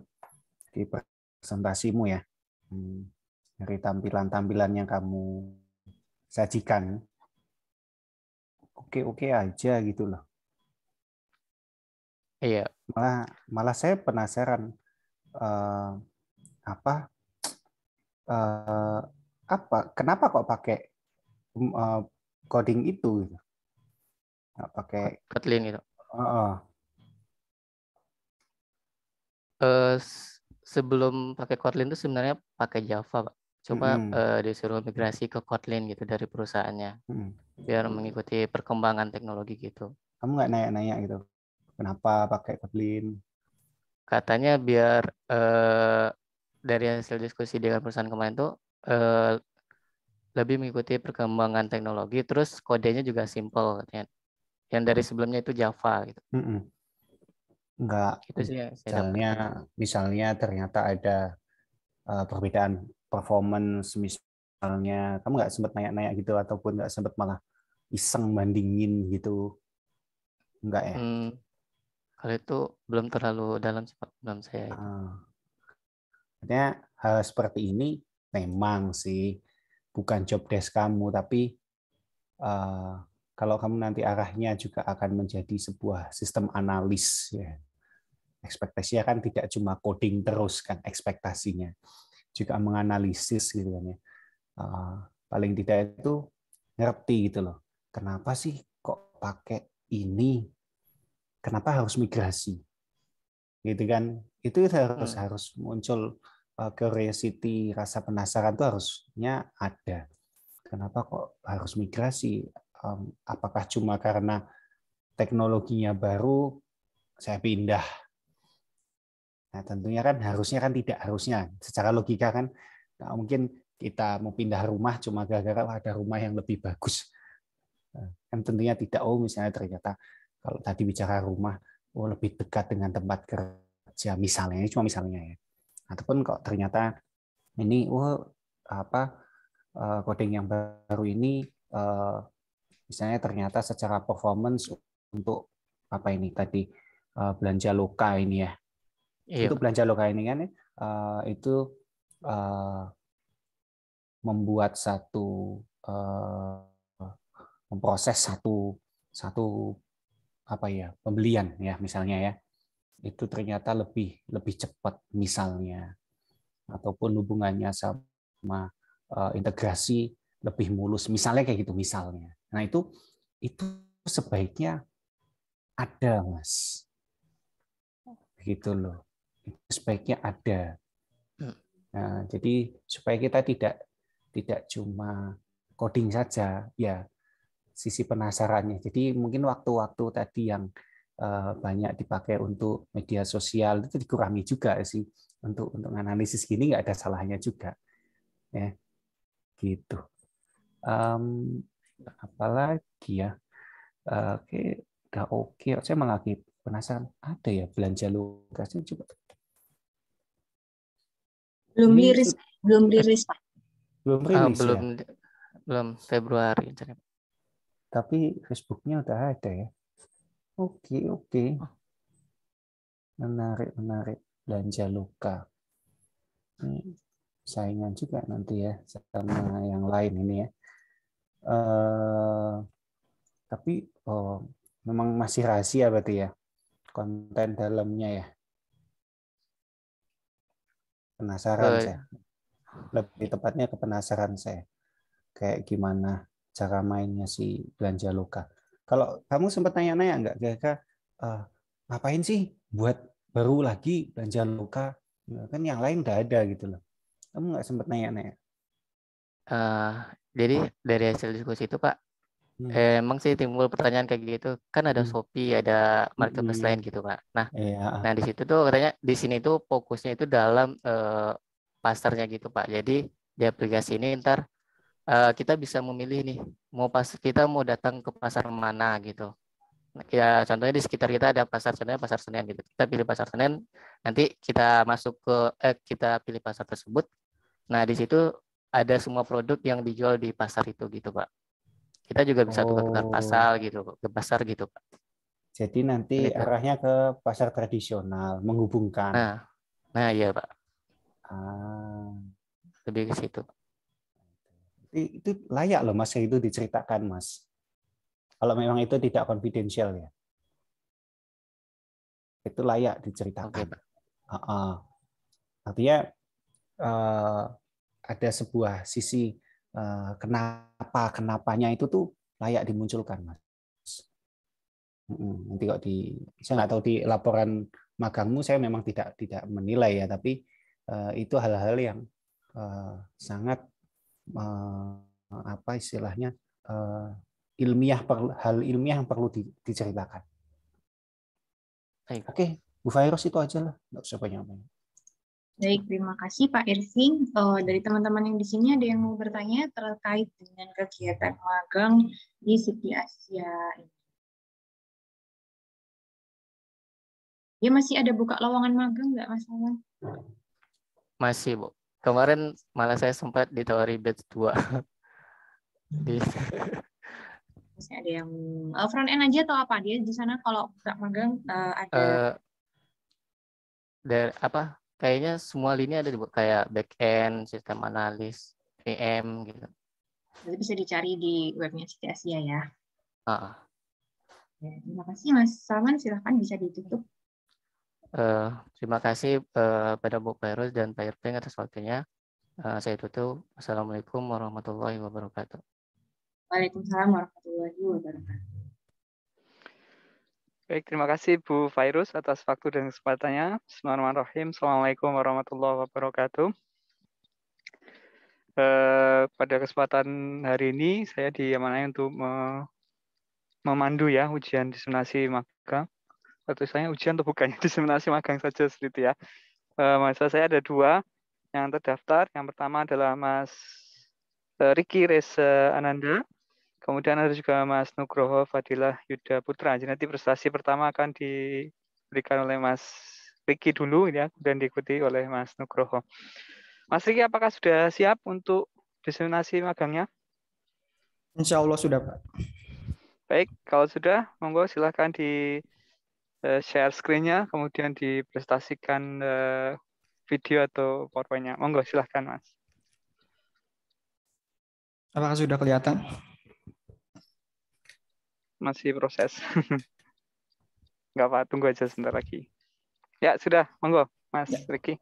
di presentasimu ya, dari tampilan-tampilan yang kamu sajikan, oke-oke aja gitu loh. Iya. Malah saya penasaran kenapa kok pakai coding itu gitu? Nggak pakai Kotlin gitu. Sebelum pakai Kotlin itu sebenarnya pakai Java, Pak. Cuma disuruh migrasi ke Kotlin gitu dari perusahaannya, biar mengikuti perkembangan teknologi gitu. Kamu nggak nanya-nanya gitu, kenapa pakai Kotlin? Katanya biar dari hasil diskusi dengan perusahaan kemarin tuh lebih mengikuti perkembangan teknologi, terus kodenya juga simple katanya. Yang dari sebelumnya itu Java gitu. Enggak, Itu sih misalnya ternyata ada perbedaan performance, misalnya kamu nggak sempat nanya-nanya gitu, ataupun nggak sempat malah iseng bandingin gitu, enggak ya? Kalau itu belum terlalu dalam sih Pak, belum saya itu. Artinya hal seperti ini memang sih bukan job desk kamu, tapi kalau kamu nanti arahnya juga akan menjadi sebuah sistem analis ya. Ekspektasinya kan tidak cuma coding terus kan, ekspektasinya juga menganalisis gitu kan ya. Paling tidak itu ngerti gitu loh. Kenapa sih kok pakai ini? Kenapa harus migrasi? Gitu kan? Itu harus muncul curiosity, rasa penasaran itu harusnya ada. Kenapa kok harus migrasi? Apakah cuma karena teknologinya baru saya pindah? Nah, tentunya kan harusnya secara logika kan nggak mungkin kita mau pindah rumah cuma gara-gara ada rumah yang lebih bagus. Kan tentunya tidak. Misalnya ternyata kalau tadi bicara rumah, lebih dekat dengan tempat kerja misalnya, ini cuma misalnya ya. Ataupun kok ternyata ini coding yang baru ini misalnya ternyata secara performance untuk apa ini tadi belanja loka ini ya. Iya. Untuk belanja loka ini kan itu membuat memproses satu pembelian ya misalnya ya, itu ternyata lebih cepat misalnya, ataupun hubungannya sama integrasi lebih mulus misalnya kayak gitu misalnya. Nah itu sebaiknya ada Mas, gitu loh, itu sebaiknya ada. Nah, jadi supaya kita tidak cuma coding saja ya, sisi penasarannya. Jadi mungkin waktu-waktu tadi yang banyak dipakai untuk media sosial itu dikurangi juga sih, untuk analisis gini nggak ada salahnya juga ya, gitu. Apalagi ya, oke, udah oke. Saya malah lagi penasaran, ada ya belanja lokasinya, coba. Belum rilis Pak. Belum rilis ya. Belum Februari. Tapi Facebooknya udah ada ya. Oke. Menarik belanja loka. saingan juga nanti ya sama yang lain ini ya. Tapi memang masih rahasia berarti ya konten dalamnya ya. Penasaran Eh, saya. Lebih tepatnya ke penasaran saya. Kayak gimana cara mainnya si belanja loka. Kalau kamu sempat nanya-nanya nggak kira-kira ngapain sih buat baru lagi belanja loka? Kan yang lain udah ada gitu loh. Kamu nggak sempat nanya-nanya? jadi dari hasil diskusi itu Pak, emang sih timbul pertanyaan kayak gitu. Kan ada Shopee, ada marketplace lain gitu Pak. Nah di situ tuh katanya di sini tuh fokusnya itu dalam pasarnya gitu Pak. Jadi di aplikasi ini ntar kita bisa memilih nih, kita mau datang ke pasar mana gitu. Ya contohnya di sekitar kita ada pasar, contohnya pasar Senen gitu. Kita pilih pasar Senen, nanti kita masuk ke kita pilih pasar tersebut. Nah di situ ada semua produk yang dijual di pasar itu gitu Pak. Kita juga bisa tukar-tukar pasar gitu, ke pasar gitu Pak. Jadi nanti arahnya ke pasar tradisional, menghubungkan. Nah iya Pak. Ah. Lebih ke situ. Itu layak loh Mas itu diceritakan Mas. Kalau memang itu tidak konfidensial ya. Itu layak diceritakan. Oke, Pak. Artinya ada sebuah sisi kenapanya itu tuh layak dimunculkan Mas. Nanti kok saya nggak tahu di laporan magangmu saya memang tidak menilai ya, tapi itu hal-hal yang sangat apa istilahnya hal ilmiah yang perlu diceritakan. Oke, Bu Fairuz itu aja lah, nggak usah banyak-banyak. Baik, terima kasih Pak Irving. Dari teman-teman yang di sini ada yang mau bertanya terkait dengan kegiatan magang di City Asia ini. Ya masih ada buka lowongan magang nggak Mas Awan? Masih, Bu. Kemarin malah saya sempat ditawari batch 2. Masih ada yang front end aja atau apa? Dia di sana kalau buka magang ada kayaknya semua lini ada di kayak back end, sistem analis, PM gitu. Jadi bisa dicari di webnya City Asia ya. Ya, terima kasih Mas Salman, silahkan bisa ditutup. Terima kasih pada Bu Fairuz dan Pak Irving atas waktunya. Saya tutup. Assalamualaikum warahmatullahi wabarakatuh. Waalaikumsalam warahmatullahi wabarakatuh. Baik, terima kasih Bu Fairuz atas waktu dan kesempatannya. Bismillahirrahmanirrahim. Assalamualaikum warahmatullahi wabarakatuh. Pada kesempatan hari ini saya diamanai untuk memandu ya ujian diseminasi magang. Tulisannya ujian atau bukannya diseminasi magang saja seperti ya. Mahasiswa saya ada 2 yang terdaftar. Yang pertama adalah Mas Riki Reza Ananda. Kemudian ada juga Mas Nugroho Fadilah Yuda Putra. Jadi nanti prestasi pertama akan diberikan oleh Mas Riki dulu ya, kemudian diikuti oleh Mas Nugroho. Mas Riki, apakah sudah siap untuk diseminasi magangnya? Insya Allah sudah, Pak. Baik, kalau sudah, monggo silakan di share screen-nya, kemudian dipresentasikan video atau PowerPoint-nya. Monggo, silahkan, Mas. Apakah sudah kelihatan? Masih proses. Nggak apa, tunggu aja sebentar lagi. Ya, sudah. Monggo, Mas Riki.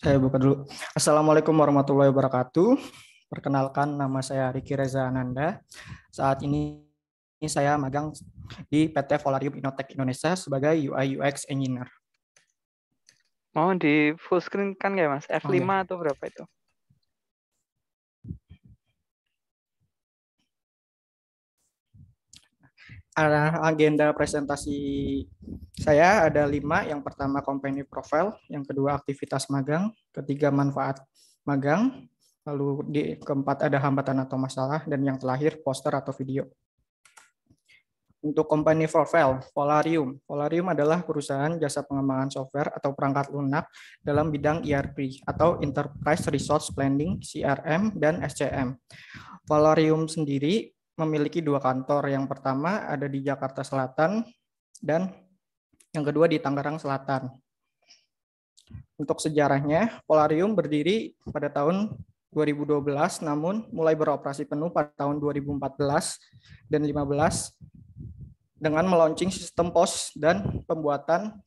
Saya buka dulu. Assalamualaikum warahmatullahi wabarakatuh. Perkenalkan, nama saya Riki Reza Ananda. Saat ini saya magang di PT Volarium Innotech Indonesia sebagai UI UX Engineer. Mau di full screen kan nggak Mas? F5 atau berapa itu? Agenda presentasi saya ada 5. Yang pertama company profile, yang kedua aktivitas magang, ketiga manfaat magang, lalu keempat ada hambatan atau masalah, dan yang terakhir poster atau video. Untuk company profile, Volarium. Volarium adalah perusahaan jasa pengembangan software atau perangkat lunak dalam bidang ERP atau Enterprise Resource Planning, CRM, dan SCM. Volarium sendiri memiliki 2 kantor. Yang pertama ada di Jakarta Selatan dan yang kedua di Tangerang Selatan. Untuk sejarahnya, Polarium berdiri pada tahun 2012, namun mulai beroperasi penuh pada tahun 2014 dan 2015 dengan melaunching sistem POS dan pembuatan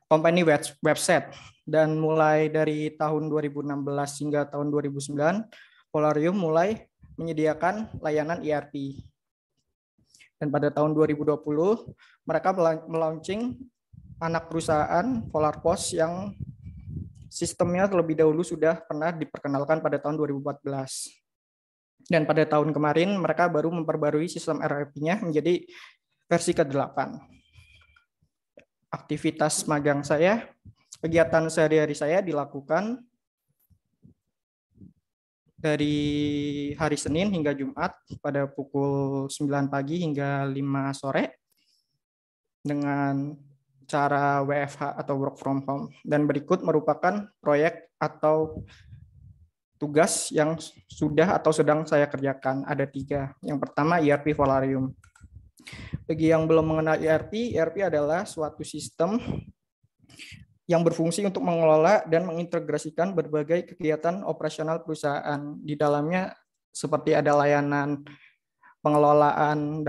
company website. Dan mulai dari tahun 2016 hingga tahun 2009, Polarium mulai menyediakan layanan ERP. Dan pada tahun 2020, mereka melaunching anak perusahaan Polarpos yang sistemnya terlebih dahulu sudah pernah diperkenalkan pada tahun 2014. Dan pada tahun kemarin, mereka baru memperbarui sistem ERP-nya menjadi versi ke-8. Aktivitas magang saya, kegiatan sehari-hari saya dilakukan dari hari Senin hingga Jumat pada pukul 9 pagi hingga 5 sore dengan cara WFH atau work from home. Dan berikut merupakan proyek atau tugas yang sudah atau sedang saya kerjakan. Ada 3. Yang pertama ERP Polarium. Bagi yang belum mengenal ERP adalah suatu sistem yang berfungsi untuk mengelola dan mengintegrasikan berbagai kegiatan operasional perusahaan. Di dalamnya seperti ada layanan pengelolaan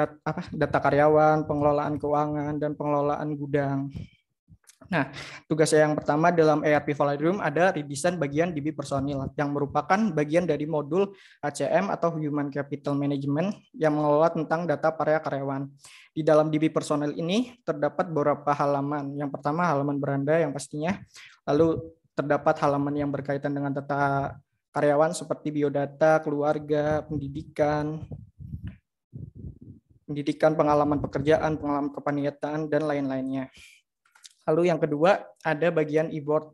data karyawan, pengelolaan keuangan, dan pengelolaan gudang. Nah, tugas saya yang pertama dalam ERP Polarium ada redesign bagian DB personil yang merupakan bagian dari modul HCM atau Human Capital Management yang mengelola tentang data para karyawan. Di dalam DB personil ini terdapat beberapa halaman. Yang pertama halaman beranda yang pastinya, lalu terdapat halaman yang berkaitan dengan data karyawan seperti biodata, keluarga, pendidikan, pengalaman pekerjaan, pengalaman kepanitiaan, dan lain-lainnya. Lalu yang kedua, ada bagian e-board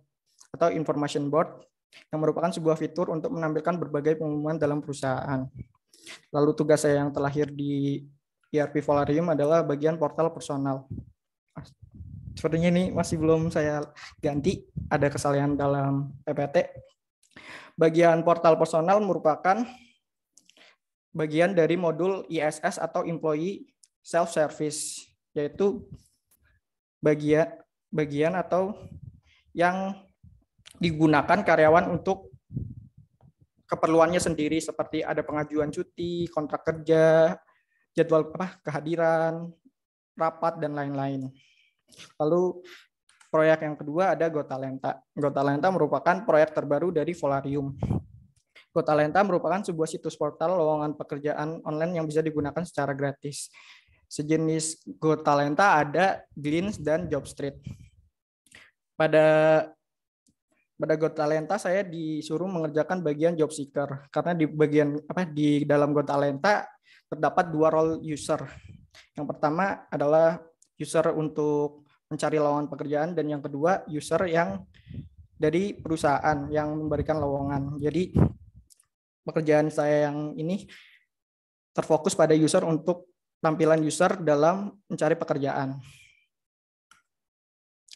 atau information board yang merupakan sebuah fitur untuk menampilkan berbagai pengumuman dalam perusahaan. Lalu tugas saya yang terakhir di ERP Polarium adalah bagian portal personal. Sepertinya ini masih belum saya ganti, ada kesalahan dalam PPT. Bagian portal personal merupakan bagian dari modul ISS atau Employee Self-Service, yaitu bagian atau yang digunakan karyawan untuk keperluannya sendiri seperti ada pengajuan cuti, kontrak kerja, jadwal kehadiran, rapat, dan lain-lain. Lalu proyek yang kedua ada GoTalenta. GoTalenta merupakan proyek terbaru dari Polarium. GoTalenta merupakan sebuah situs portal lowongan pekerjaan online yang bisa digunakan secara gratis. Sejenis GoTalenta ada Glints dan Jobstreet. Pada GoTalenta saya disuruh mengerjakan bagian job seeker karena di dalam GoTalenta terdapat 2 role user. Yang pertama adalah user untuk mencari lowongan pekerjaan dan yang kedua user yang dari perusahaan yang memberikan lowongan. Jadi pekerjaan saya yang ini terfokus pada user untuk tampilan user dalam mencari pekerjaan.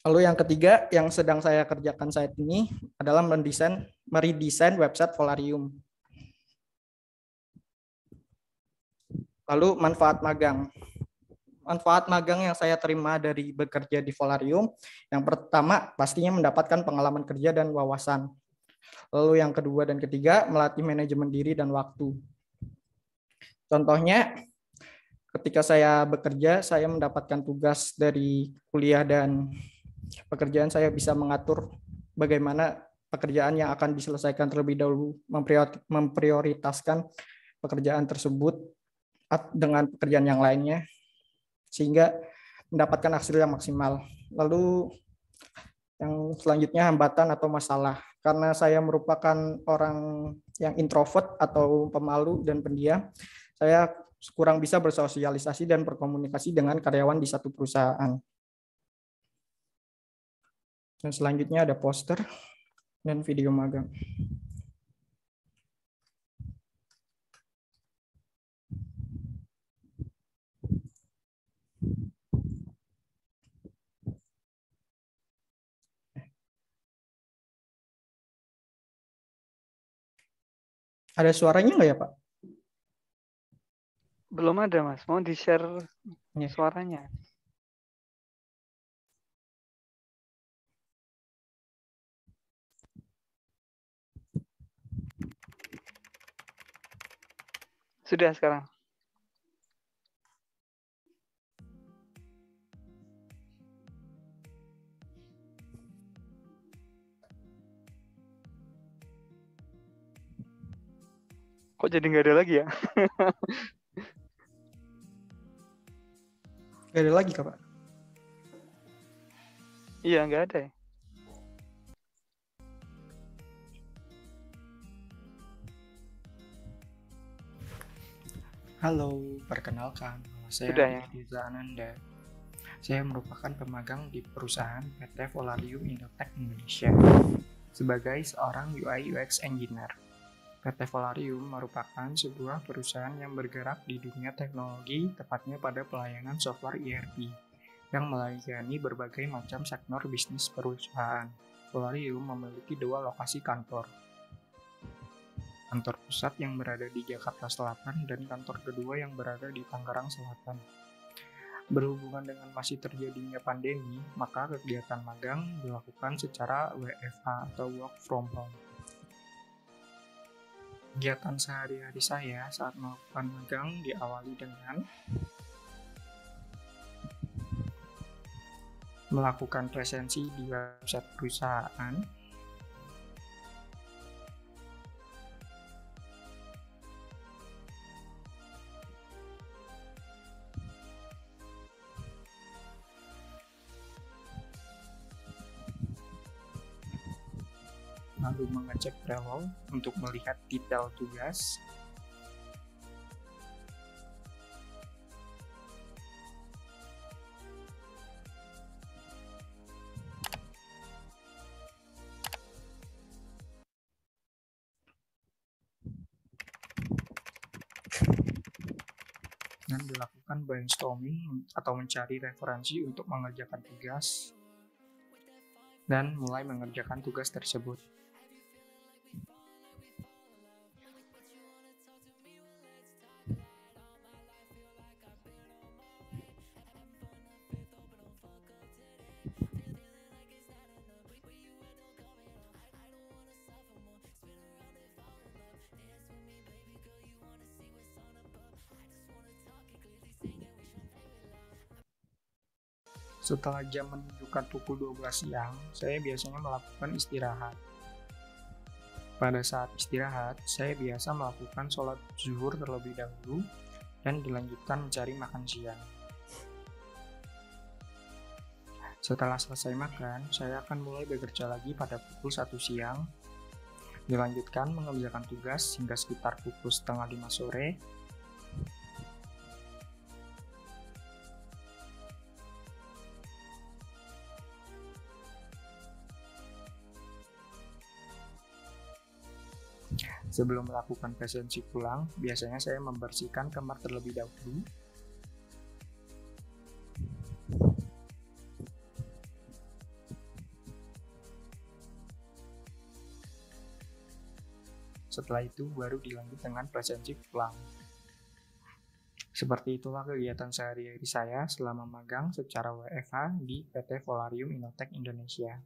Lalu yang ketiga yang sedang saya kerjakan saat ini adalah meredesain website Polarium. Lalu manfaat magang. Manfaat magang yang saya terima dari bekerja di Polarium, yang pertama pastinya mendapatkan pengalaman kerja dan wawasan. Lalu yang kedua dan ketiga melatih manajemen diri dan waktu. Contohnya, ketika saya bekerja, saya mendapatkan tugas dari kuliah dan pekerjaan, saya bisa mengatur bagaimana pekerjaan yang akan diselesaikan terlebih dahulu, memprioritaskan pekerjaan tersebut dengan pekerjaan yang lainnya, sehingga mendapatkan hasil yang maksimal. Lalu yang selanjutnya hambatan atau masalah. Karena saya merupakan orang yang introvert atau pemalu dan pendiam, saya kurang bisa bersosialisasi dan berkomunikasi dengan karyawan di satu perusahaan. Dan selanjutnya ada poster dan video magang. Ada suaranya nggak ya, Pak? Belum ada, Mas. Mau di-share suaranya? Sudah sekarang. Kok jadi nggak ada lagi ya? Nggak ada lagi, Kak, Pak? Iya, nggak ada ya. Halo, perkenalkan, nama saya Sudah ya. Riza Ananda. Saya merupakan pemagang di perusahaan PT Volarium Indotech Indonesia sebagai seorang UI UX Engineer. PT Volarium merupakan sebuah perusahaan yang bergerak di dunia teknologi, tepatnya pada pelayanan software ERP, yang melayani berbagai macam sektor bisnis perusahaan. Volarium memiliki 2 lokasi kantor. Kantor pusat yang berada di Jakarta Selatan dan kantor kedua yang berada di Tangerang Selatan. Berhubungan dengan masih terjadinya pandemi, maka kegiatan magang dilakukan secara WFH atau work from home. Kegiatan sehari-hari saya saat melakukan magang diawali dengan melakukan presensi di website perusahaan, lalu mengecek Trello untuk melihat detail tugas, dan dilakukan brainstorming atau mencari referensi untuk mengerjakan tugas, dan mulai mengerjakan tugas tersebut. Setelah jam menunjukkan pukul 12 siang, saya biasanya melakukan istirahat. Pada saat istirahat, saya biasa melakukan sholat zuhur terlebih dahulu dan dilanjutkan mencari makan siang. Setelah selesai makan, saya akan mulai bekerja lagi pada pukul 1 siang, dilanjutkan mengerjakan tugas hingga sekitar pukul 4:30 sore, Sebelum melakukan presensi pulang, biasanya saya membersihkan kamar terlebih dahulu. Setelah itu baru dilanjut dengan presensi pulang. Seperti itulah kegiatan sehari-hari saya selama magang secara WFH di PT Volarium Indotech Indonesia.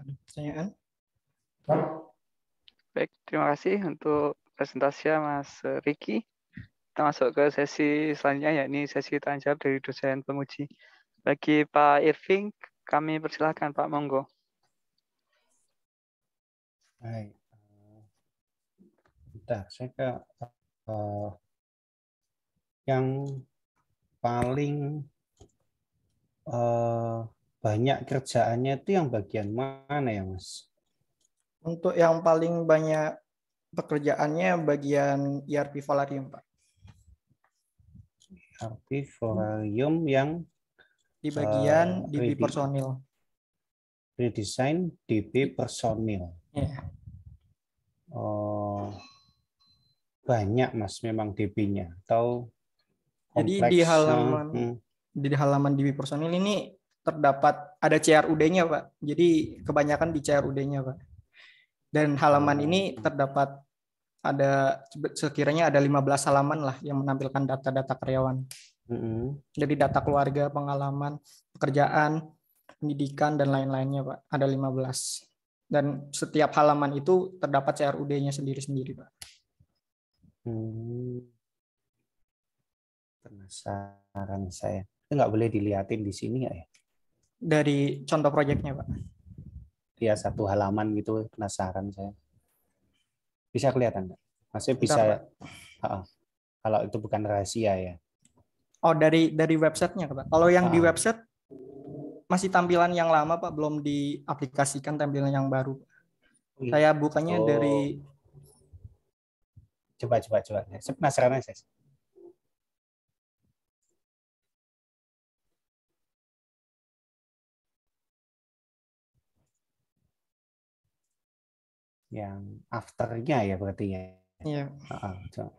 Ada pertanyaan? Baik, terima kasih untuk presentasinya Mas Riki. Kita masuk ke sesi selanjutnya, yakni sesi tanya jawab dari dosen penguji. Bagi Pak Irving, kami persilahkan Pak, monggo. Baik. Bentar, saya ke yang paling banyak kerjaannya itu yang bagian mana ya, Mas? Untuk yang paling banyak pekerjaannya bagian ERP Volarium, Pak. ERP Volarium yang di bagian DB personil. Redesign DB personil. Ya. Banyak, Mas, memang DB-nya atau jadi kompleks. di halaman DB personil ini terdapat ada CRUD-nya, Pak. Jadi kebanyakan di CRUD-nya, Pak. Dan halaman ini terdapat ada sekiranya ada 15 halaman lah yang menampilkan data-data karyawan. Jadi data keluarga, pengalaman, pekerjaan, pendidikan, dan lain-lainnya, Pak. Ada 15. Dan setiap halaman itu terdapat CRUD-nya sendiri-sendiri, Pak. Penasaran saya. Itu nggak boleh dilihatin di sini nggak ya? Dari contoh proyeknya, Pak. Ya, 1 halaman gitu, penasaran saya. Bisa kelihatan, Pak? Maksudnya bisa, kalau itu bukan rahasia ya. Oh, dari websitenya, Pak. Kalau yang di website masih tampilan yang lama, Pak, belum diaplikasikan tampilan yang baru. Saya bukanya dari Coba. Saya penasaran aja. Yang afternya ya berarti ya. Iya. Coba.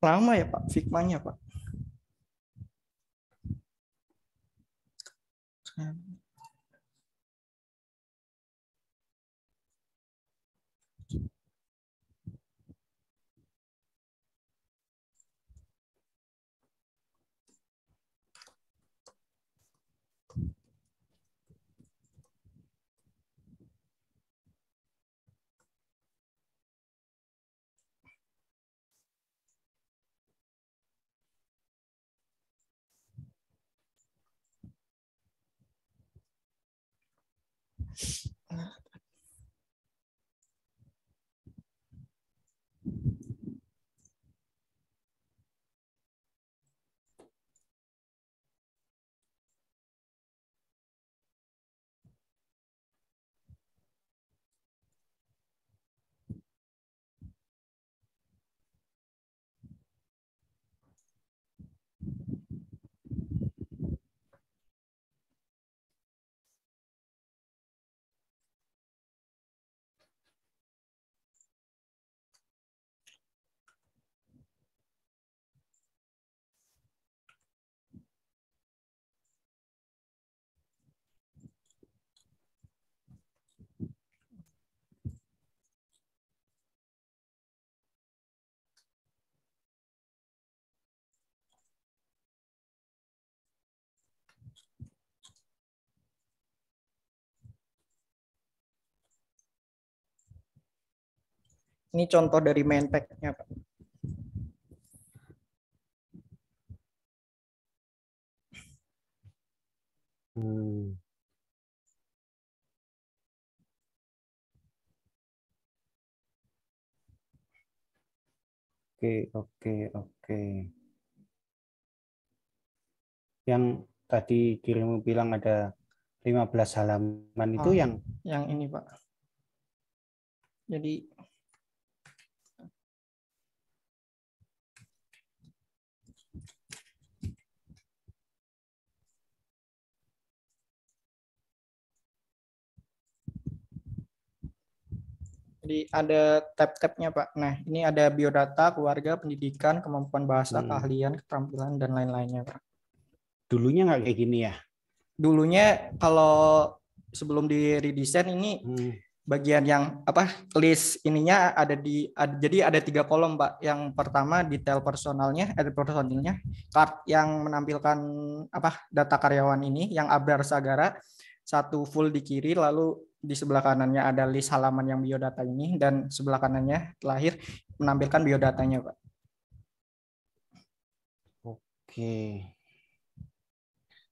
Lama ya, Pak, Figma-nya, Pak. Ini contoh dari main pack-nya, Pak. Oke. Yang tadi kirimmu bilang ada 15 halaman itu yang ini, Pak. Jadi ada tab-tabnya, Pak. Nah, ini ada biodata, keluarga, pendidikan, kemampuan bahasa, keahlian, keterampilan, dan lain-lainnya, Pak. Dulunya nggak kayak gini ya? Dulunya kalau sebelum di redesign ini bagian yang list ininya jadi ada 3 kolom, Pak. Yang pertama detail personilnya, card yang menampilkan data karyawan ini yang Abrar Sagara, 1 full di kiri, lalu di sebelah kanannya ada list halaman yang biodata ini, dan sebelah kanannya terakhir menampilkan biodatanya, Pak. Oke.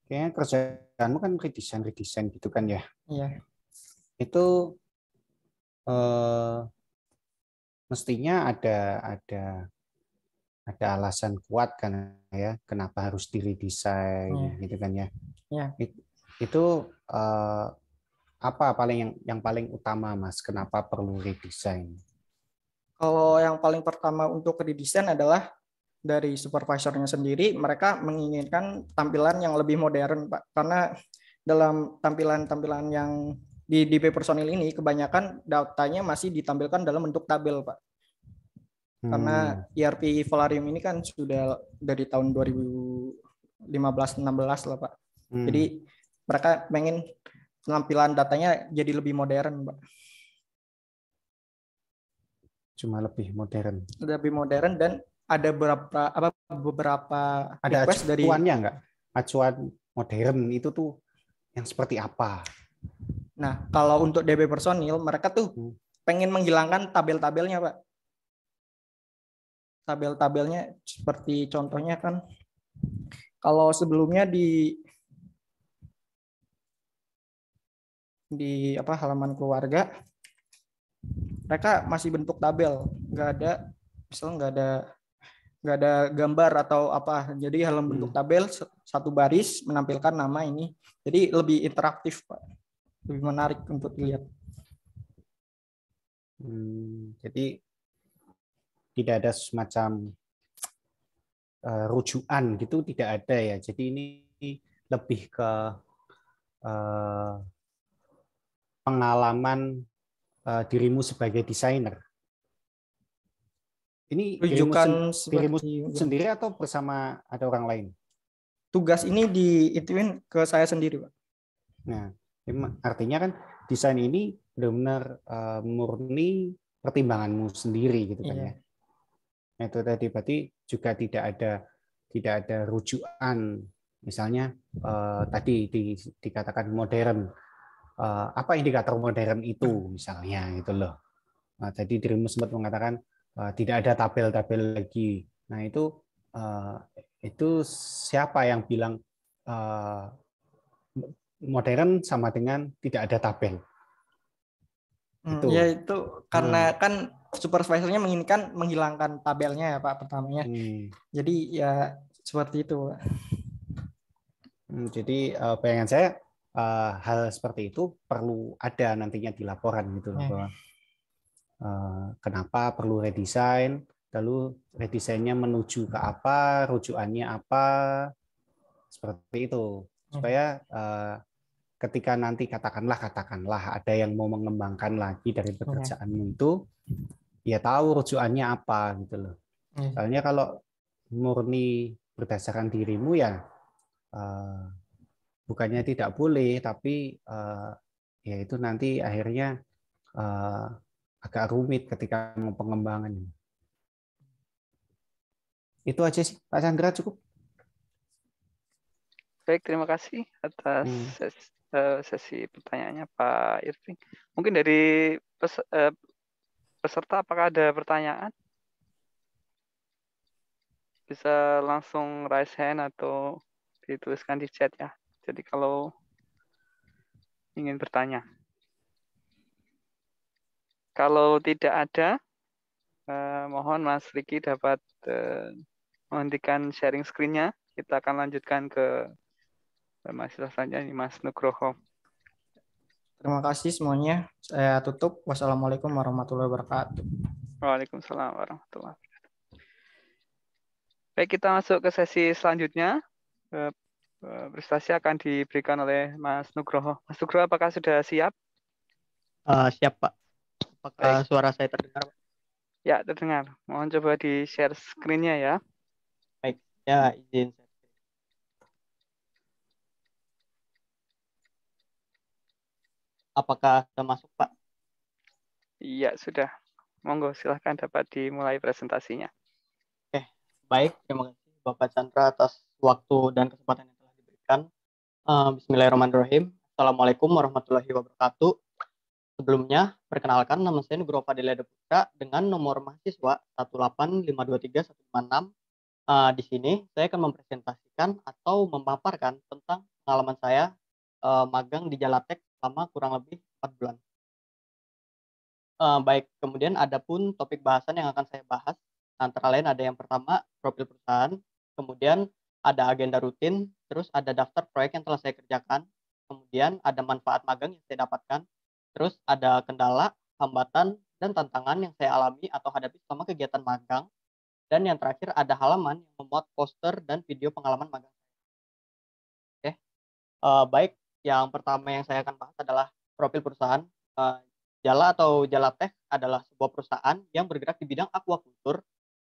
Kayaknya kerjaanmu kan redesign gitu kan ya? Iya. Itu mestinya ada ada alasan kuat kan ya kenapa harus diredesain gitu kan ya. Itu apa yang paling utama Mas, kenapa perlu redesign? Kalau yang paling pertama untuk redesign adalah dari supervisornya sendiri, mereka menginginkan tampilan yang lebih modern, Pak. Karena dalam tampilan-tampilan yang di DP personil ini kebanyakan datanya masih ditampilkan dalam bentuk tabel, Pak. Karena ERP Volarium ini kan sudah dari tahun 2015-16 lah, Pak. Jadi mereka pengen penampilan datanya jadi lebih modern, Pak. Cuma lebih modern. Lebih modern dan ada beberapa ada request dari acuannya nggak? Acuan modern itu tuh yang seperti apa? Nah, kalau untuk DB personil mereka tuh pengen menghilangkan tabel-tabelnya, Pak. Tabel-tabelnya seperti contohnya kan kalau sebelumnya di halaman keluarga mereka masih bentuk tabel, nggak ada gambar atau apa, jadi halaman bentuk tabel satu baris menampilkan nama ini, jadi lebih interaktif, Pak, lebih menarik untuk dilihat. Jadi tidak ada semacam rujukan gitu, tidak ada ya, jadi ini lebih ke pengalaman dirimu sebagai desainer. Ini dirimu sendiri atau bersama ada orang lain? Tugas ini diituin ke saya sendiri, Pak. Nah, artinya kan desain ini benar-benar murni pertimbanganmu sendiri gitu kan ya. Nah, itu tadi berarti juga tidak ada rujukan, misalnya tadi dikatakan modern. Apa indikator modern itu misalnya gitu loh. Nah, tadi dirimu sempat mengatakan tidak ada tabel-tabel lagi. Nah, itu siapa yang bilang modern sama dengan tidak ada tabel? Ya itu karena kan supervisornya menginginkan menghilangkan tabelnya ya, Pak, pertamanya. Jadi ya seperti itu, Pak. Jadi bayangan saya hal seperti itu perlu ada nantinya di laporan gitu loh, bahwa kenapa perlu redesign, lalu redesainnya menuju ke apa, rujukannya apa, seperti itu, supaya ketika nanti katakanlah ada yang mau mengembangkan lagi dari pekerjaanmu itu, ya tahu rujukannya apa gitu loh. Soalnya kalau murni berdasarkan dirimu ya bukannya tidak boleh, tapi ya itu nanti akhirnya agak rumit ketika mau pengembangan. Itu aja sih, Pak Chandra, cukup. Baik, terima kasih atas sesi pertanyaannya Pak Irving. Mungkin dari peserta apakah ada pertanyaan? Bisa langsung raise hand atau dituliskan di chat ya. Jadi kalau ingin bertanya. Kalau tidak ada, mohon Mas Riki dapat menghentikan sharing screen-nya. Kita akan lanjutkan ke mahasiswa selanjutnya, Mas Nugroho. Terima kasih semuanya. Saya tutup. Wassalamualaikum warahmatullahi wabarakatuh. Waalaikumsalam warahmatullahi wabarakatuh. Baik, kita masuk ke sesi selanjutnya. Prestasi akan diberikan oleh Mas Nugroho. Mas Nugroho, apakah sudah siap? Siap, Pak. Apakah suara saya terdengar, Pak? Ya, terdengar. Mohon coba di-share screen-nya ya. Baik, ya izin. Apakah sudah masuk, Pak? Iya, sudah. Monggo, silahkan dapat dimulai presentasinya. Oke, baik. Terima kasih Bapak Chandra atas waktu dan kesempatan yang telah diberikan. Bismillahirrahmanirrahim. Assalamualaikum warahmatullahi wabarakatuh. Sebelumnya, perkenalkan nama saya Nugroho Fadilah Deputra dengan nomor mahasiswa 185235156. Di sini saya akan mempresentasikan atau memaparkan tentang pengalaman saya magang di Jalatek selama kurang lebih 4 bulan. Baik, kemudian ada pun topik bahasan yang akan saya bahas Antara lain ada yang pertama profil perusahaan, kemudian ada agenda rutin, terus ada daftar proyek yang telah saya kerjakan, kemudian ada manfaat magang yang saya dapatkan, terus ada kendala, hambatan, dan tantangan yang saya alami atau hadapi selama kegiatan magang, dan yang terakhir ada halaman yang memuat poster dan video pengalaman magang. Oke, baik, yang pertama yang saya akan bahas adalah profil perusahaan. Jala atau Jalatech adalah sebuah perusahaan yang bergerak di bidang aquaculture,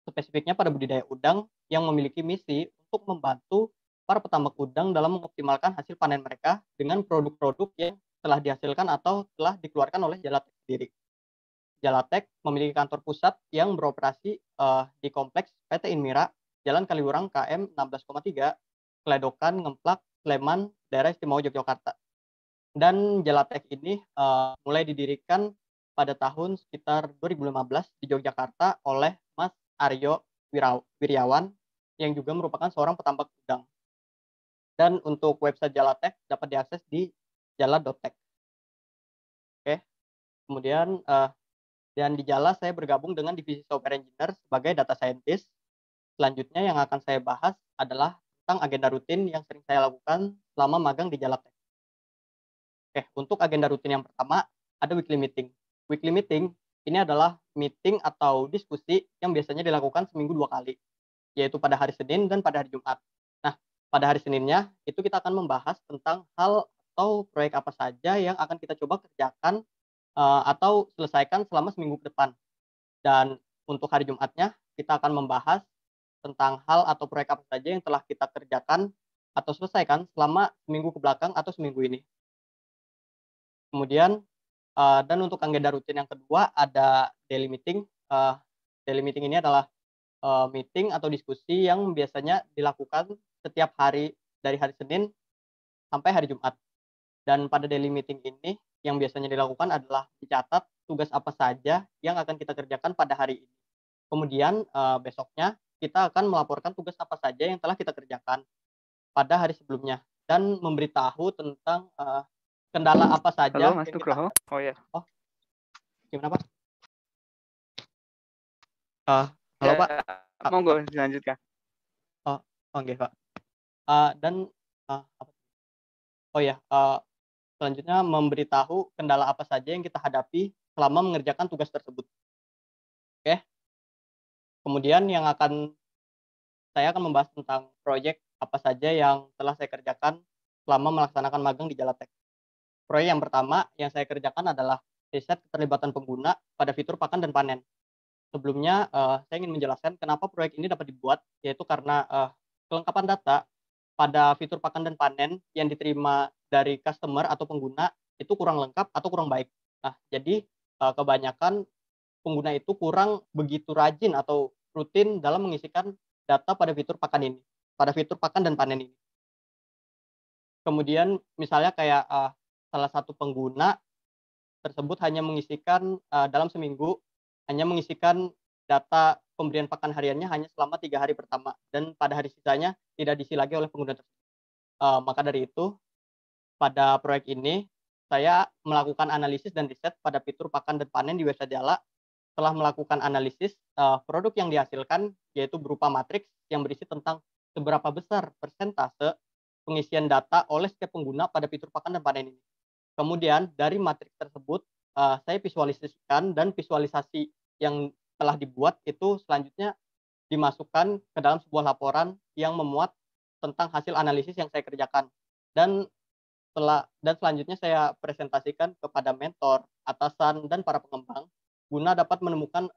spesifiknya pada budidaya udang yang memiliki misi untuk membantu para petambak udang dalam mengoptimalkan hasil panen mereka dengan produk-produk yang telah dihasilkan atau telah dikeluarkan oleh Jalatech sendiri. Jalatech memiliki kantor pusat yang beroperasi di kompleks PT Inmira, Jalan Kaliurang KM 16,3, Kledokan, Ngemplak, Sleman, daerah istimewa Yogyakarta. Dan Jalatech ini mulai didirikan pada tahun sekitar 2015 di Yogyakarta oleh Mas Aryo Wiryawan yang juga merupakan seorang petambak udang. Dan untuk website Jalatech dapat diakses di jala.tech. Oke. Kemudian dan di Jala saya bergabung dengan divisi software engineer sebagai data scientist. Selanjutnya yang akan saya bahas adalah tentang agenda rutin yang sering saya lakukan selama magang di Jalatech. Oke, untuk agenda rutin yang pertama ada weekly meeting. Weekly meeting ini adalah meeting atau diskusi yang biasanya dilakukan seminggu 2 kali, yaitu pada hari Senin dan pada hari Jumat. Nah, pada hari Seninnya itu kita akan membahas tentang hal atau proyek apa saja yang akan kita coba kerjakan atau selesaikan selama seminggu ke depan. Dan untuk hari Jumatnya kita akan membahas tentang hal atau proyek apa saja yang telah kita kerjakan atau selesaikan selama seminggu ke belakang atau seminggu ini. Kemudian dan untuk agenda rutin yang kedua ada daily meeting. Daily meeting ini adalah meeting atau diskusi yang biasanya dilakukan setiap hari dari hari Senin sampai hari Jumat. Dan pada daily meeting ini yang biasanya dilakukan adalah dicatat tugas apa saja yang akan kita kerjakan pada hari ini. Kemudian besoknya kita akan melaporkan tugas apa saja yang telah kita kerjakan pada hari sebelumnya dan memberitahu tentang kendala apa saja. Halo Mas Nugroho. Oh ya. Oh, gimana Pak? Halo Pak. Monggo dilanjutkan. Oh, oke Pak. Dan oh ya, selanjutnya memberitahu kendala apa saja yang kita hadapi selama mengerjakan tugas tersebut. Oke. Kemudian saya akan membahas tentang proyek apa saja yang telah saya kerjakan selama melaksanakan magang di Jalatech. Proyek yang pertama yang saya kerjakan adalah riset keterlibatan pengguna pada fitur pakan dan panen. Sebelumnya, saya ingin menjelaskan kenapa proyek ini dapat dibuat, yaitu karena kelengkapan data pada fitur pakan dan panen yang diterima dari customer atau pengguna itu kurang lengkap atau kurang baik. Nah, jadi kebanyakan pengguna itu kurang begitu rajin atau rutin dalam mengisikan data pada fitur pakan ini, pada fitur pakan dan panen ini. Kemudian misalnya kayak salah satu pengguna tersebut hanya mengisikan dalam seminggu hanya mengisikan data pemberian pakan hariannya hanya selama 3 hari pertama dan pada hari sisanya tidak diisi lagi oleh pengguna tersebut. Maka dari itu pada proyek ini saya melakukan analisis dan riset pada fitur pakan dan panen di website Jala. Setelah melakukan analisis produk yang dihasilkan yaitu berupa matriks yang berisi tentang seberapa besar persentase pengisian data oleh setiap pengguna pada fitur pakan dan panen ini. Kemudian dari matriks tersebut saya visualisasikan dan visualisasi yang telah dibuat itu selanjutnya dimasukkan ke dalam sebuah laporan yang memuat tentang hasil analisis yang saya kerjakan. Dan selanjutnya saya presentasikan kepada mentor, atasan, dan para pengembang guna dapat menemukan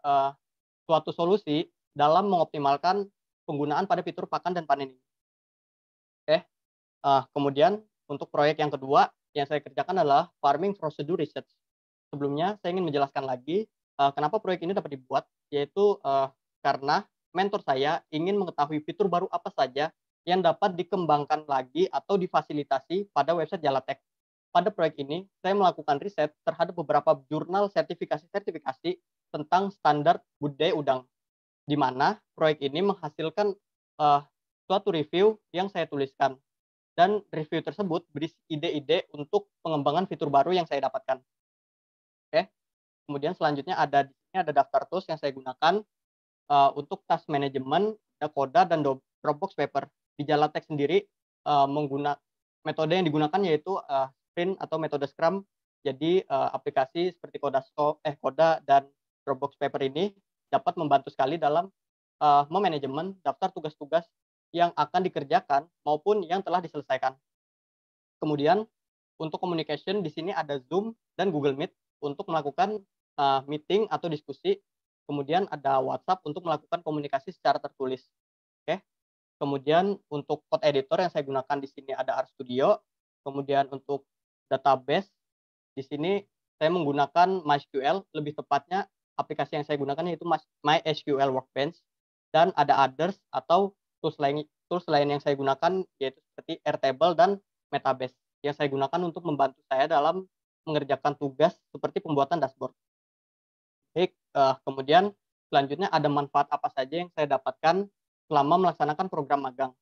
suatu solusi dalam mengoptimalkan penggunaan pada fitur pakan dan panen ini. Oke. Kemudian untuk proyek yang kedua yang saya kerjakan adalah farming procedure research. Sebelumnya saya ingin menjelaskan lagi kenapa proyek ini dapat dibuat, yaitu karena mentor saya ingin mengetahui fitur baru apa saja yang dapat dikembangkan lagi atau difasilitasi pada website Jalatech. Pada proyek ini, saya melakukan riset terhadap beberapa jurnal sertifikasi tentang standar budidaya udang, di mana proyek ini menghasilkan suatu review yang saya tuliskan. Dan review tersebut berisi ide-ide untuk pengembangan fitur baru yang saya dapatkan. Oke. Kemudian selanjutnya di sini ada daftar tools yang saya gunakan. untuk task management, Koda, dan Dropbox Paper. Di Jalatek sendiri metode yang digunakan yaitu sprint atau metode Scrum. Jadi aplikasi seperti Koda dan Dropbox Paper ini dapat membantu sekali dalam memanajemen daftar tugas-tugas yang akan dikerjakan maupun yang telah diselesaikan. Kemudian untuk communication di sini ada Zoom dan Google Meet untuk melakukan meeting atau diskusi. Kemudian ada WhatsApp untuk melakukan komunikasi secara tertulis. Oke. Kemudian untuk code editor yang saya gunakan di sini ada RStudio. Kemudian untuk database di sini saya menggunakan MySQL, lebih tepatnya aplikasi yang saya gunakan yaitu MySQL Workbench, dan ada others atau tools lain yang saya gunakan yaitu seperti Airtable dan Metabase yang saya gunakan untuk membantu saya dalam mengerjakan tugas seperti pembuatan dashboard. Baik, kemudian selanjutnya ada manfaat apa saja yang saya dapatkan selama melaksanakan program magang.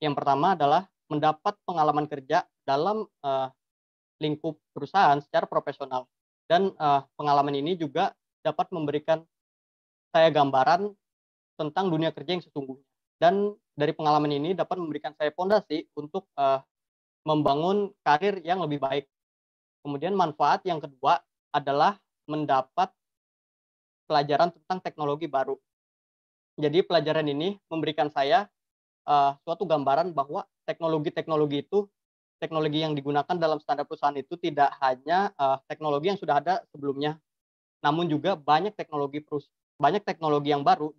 Yang pertama adalah mendapat pengalaman kerja dalam lingkup perusahaan secara profesional. Dan pengalaman ini juga dapat memberikan saya gambaran tentang dunia kerja yang sesungguhnya. Dan dari pengalaman ini dapat memberikan saya fondasi untuk membangun karir yang lebih baik. Kemudian manfaat yang kedua adalah mendapat pelajaran tentang teknologi baru. Jadi pelajaran ini memberikan saya suatu gambaran bahwa teknologi yang digunakan dalam standar perusahaan itu tidak hanya teknologi yang sudah ada sebelumnya, namun juga banyak teknologi yang baru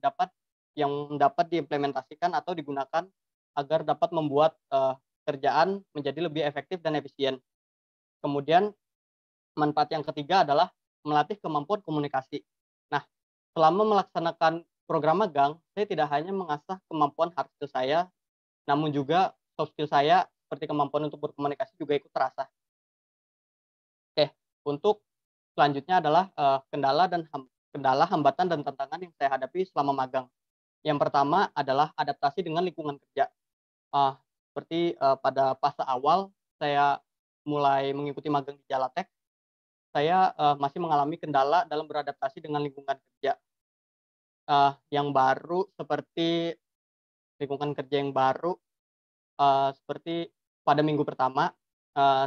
yang dapat diimplementasikan atau digunakan agar dapat membuat kerjaan menjadi lebih efektif dan efisien. Kemudian manfaat yang ketiga adalah melatih kemampuan komunikasi. Nah, selama melaksanakan program magang, saya tidak hanya mengasah kemampuan hard skill saya, namun juga soft skill saya seperti kemampuan untuk berkomunikasi juga ikut terasah. Oke, untuk selanjutnya adalah kendala, hambatan, dan tantangan yang saya hadapi selama magang. Yang pertama adalah adaptasi dengan lingkungan kerja. Seperti pada fase awal saya mulai mengikuti magang di Jalatek, saya masih mengalami kendala dalam beradaptasi dengan lingkungan kerja yang baru, seperti lingkungan kerja yang baru, seperti pada minggu pertama,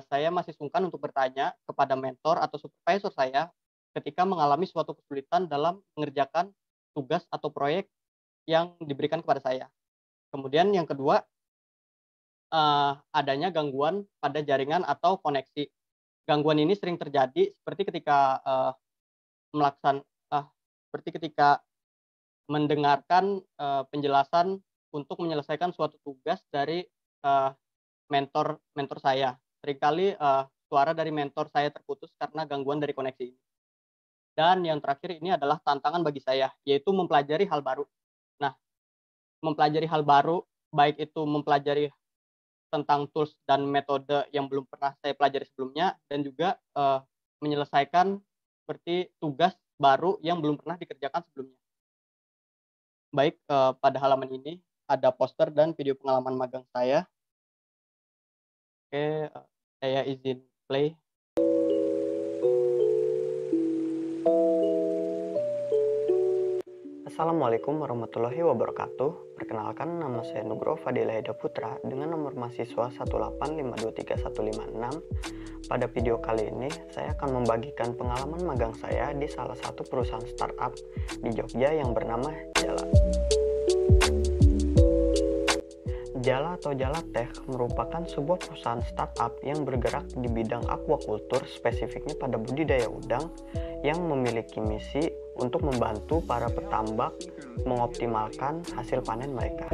saya masih sungkan untuk bertanya kepada mentor atau supervisor saya ketika mengalami suatu kesulitan dalam mengerjakan tugas atau proyek yang diberikan kepada saya. Kemudian yang kedua, adanya gangguan pada jaringan atau koneksi. Gangguan ini sering terjadi seperti ketika mendengarkan penjelasan untuk menyelesaikan suatu tugas dari mentor saya. Seringkali suara dari mentor saya terputus karena gangguan dari koneksi ini. Dan yang terakhir ini adalah tantangan bagi saya, yaitu mempelajari hal baru. Nah, mempelajari hal baru, baik itu mempelajari tentang tools dan metode yang belum pernah saya pelajari sebelumnya, dan juga menyelesaikan seperti tugas baru yang belum pernah dikerjakan sebelumnya. Baik, pada halaman ini ada poster dan video pengalaman magang saya. Oke, saya izin play. Assalamualaikum warahmatullahi wabarakatuh. Perkenalkan, nama saya Nugroho Fadilah Eda Putra dengan nomor mahasiswa 185231156. Pada video kali ini, saya akan membagikan pengalaman magang saya di salah satu perusahaan startup di Jogja yang bernama Jala. Jala atau Jalatek merupakan sebuah perusahaan startup yang bergerak di bidang aquaculture, spesifiknya pada budidaya udang, yang memiliki misi untuk membantu para petambak mengoptimalkan hasil panen mereka.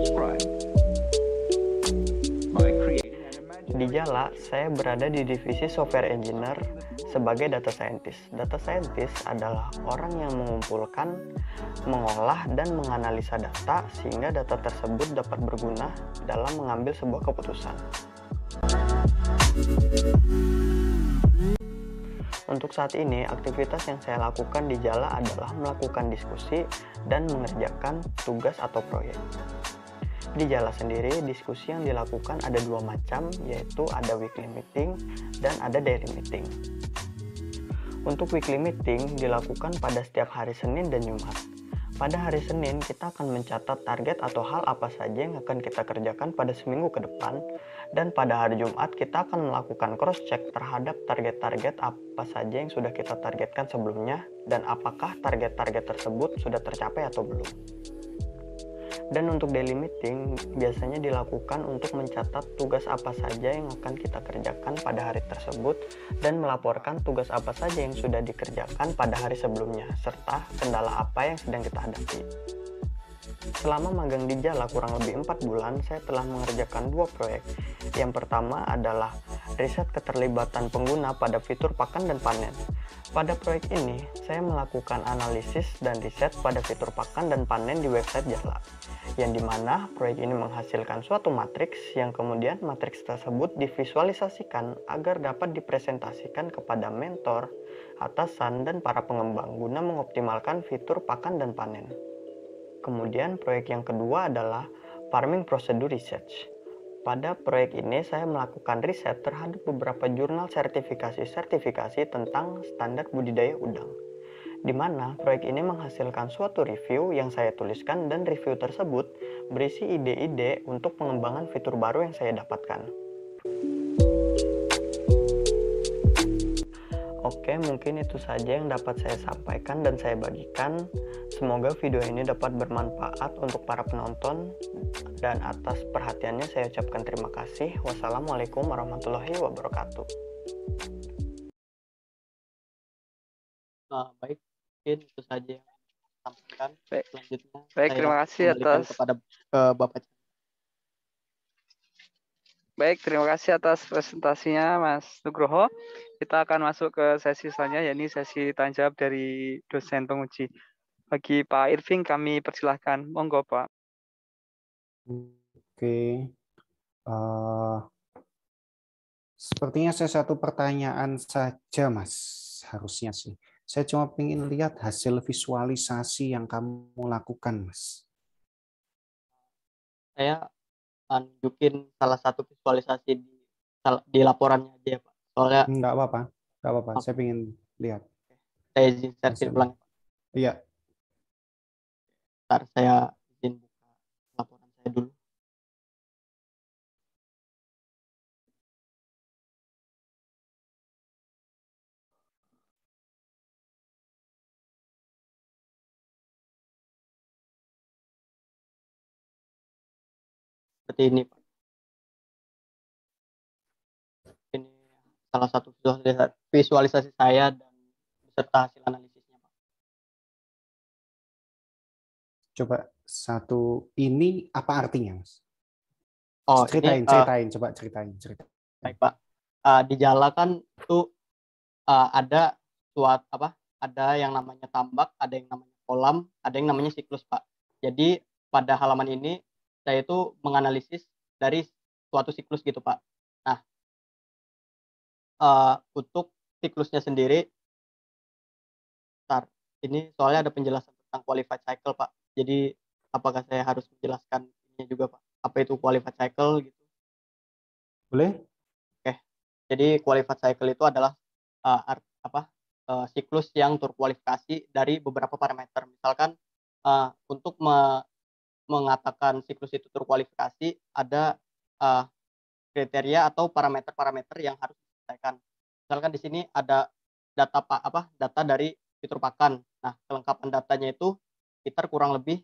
Di Jala, saya berada di divisi software engineer sebagai data scientist. Data scientist adalah orang yang mengumpulkan, mengolah, dan menganalisa data sehingga data tersebut dapat berguna dalam mengambil sebuah keputusan. Untuk saat ini, aktivitas yang saya lakukan di Jala adalah melakukan diskusi dan mengerjakan tugas atau proyek. Di Jala sendiri, diskusi yang dilakukan ada dua macam, yaitu ada weekly meeting dan ada daily meeting. Untuk weekly meeting dilakukan pada setiap hari Senin dan Jumat. Pada hari Senin, kita akan mencatat target atau hal apa saja yang akan kita kerjakan pada seminggu ke depan. Dan pada hari Jumat, kita akan melakukan cross-check terhadap target-target apa saja yang sudah kita targetkan sebelumnya, dan apakah target-target tersebut sudah tercapai atau belum. Dan untuk daily meeting biasanya dilakukan untuk mencatat tugas apa saja yang akan kita kerjakan pada hari tersebut dan melaporkan tugas apa saja yang sudah dikerjakan pada hari sebelumnya, serta kendala apa yang sedang kita hadapi. Selama magang di Jala kurang lebih 4 bulan, saya telah mengerjakan 2 proyek. Yang pertama adalah riset keterlibatan pengguna pada fitur pakan dan panen. Pada proyek ini, saya melakukan analisis dan riset pada fitur pakan dan panen di website Jala, yang dimana proyek ini menghasilkan suatu matriks yang kemudian matriks tersebut divisualisasikan agar dapat dipresentasikan kepada mentor, atasan, dan para pengembang guna mengoptimalkan fitur pakan dan panen. Kemudian proyek yang kedua adalah Farming Procedure Research. Pada proyek ini saya melakukan riset terhadap beberapa jurnal sertifikasi tentang standar budidaya udang, di mana proyek ini menghasilkan suatu review yang saya tuliskan, dan review tersebut berisi ide-ide untuk pengembangan fitur baru yang saya dapatkan. Oke, mungkin itu saja yang dapat saya sampaikan dan saya bagikan. Semoga video ini dapat bermanfaat untuk para penonton, dan atas perhatiannya saya ucapkan terima kasih. Wassalamualaikum warahmatullahi wabarakatuh. Baik, mungkin itu saja yang saya sampaikan. Selanjutnya Baik, saya terima kasih kembalikan atas kepada Bapak. Baik, terima kasih atas presentasinya Mas Nugroho. Kita akan masuk ke sesi selanjutnya, yakni sesi tanya jawab dari dosen penguji. Bagi Pak Irving kami persilahkan. Monggo Pak. Oke. Sepertinya saya satu pertanyaan saja, Mas. Harusnya sih. Saya cuma ingin lihat hasil visualisasi yang kamu lakukan, Mas. Saya nunjukin salah satu visualisasi di laporannya aja, Pak. Soalnya Enggak apa-apa. Saya ingin lihat. Saya izin share ulang. Iya. Ntar saya izin buka laporan saya dulu. Seperti ini, Pak. Ini salah satu visualisasi saya dan beserta hasil analisisnya, Pak. Coba satu ini apa artinya, Mas? Oh, ceritain. Baik, Pak. Di Jala kan itu ada ada yang namanya tambak, ada yang namanya kolam, ada yang namanya siklus, Pak. Jadi pada halaman ini saya itu menganalisis dari suatu siklus gitu, Pak. Nah, untuk siklusnya sendiri, ini soalnya ada penjelasan tentang qualified cycle, Pak. Jadi apakah saya harus menjelaskan ini juga, Pak? Apa itu qualified cycle gitu? Boleh? Oke. Jadi qualified cycle itu adalah siklus yang terkualifikasi dari beberapa parameter. Misalkan untuk mengatakan siklus itu terkualifikasi, ada kriteria atau parameter-parameter yang harus diselesaikan. Misalkan di sini ada data dari fitur pakan. Nah, kelengkapan datanya itu sekitar kurang lebih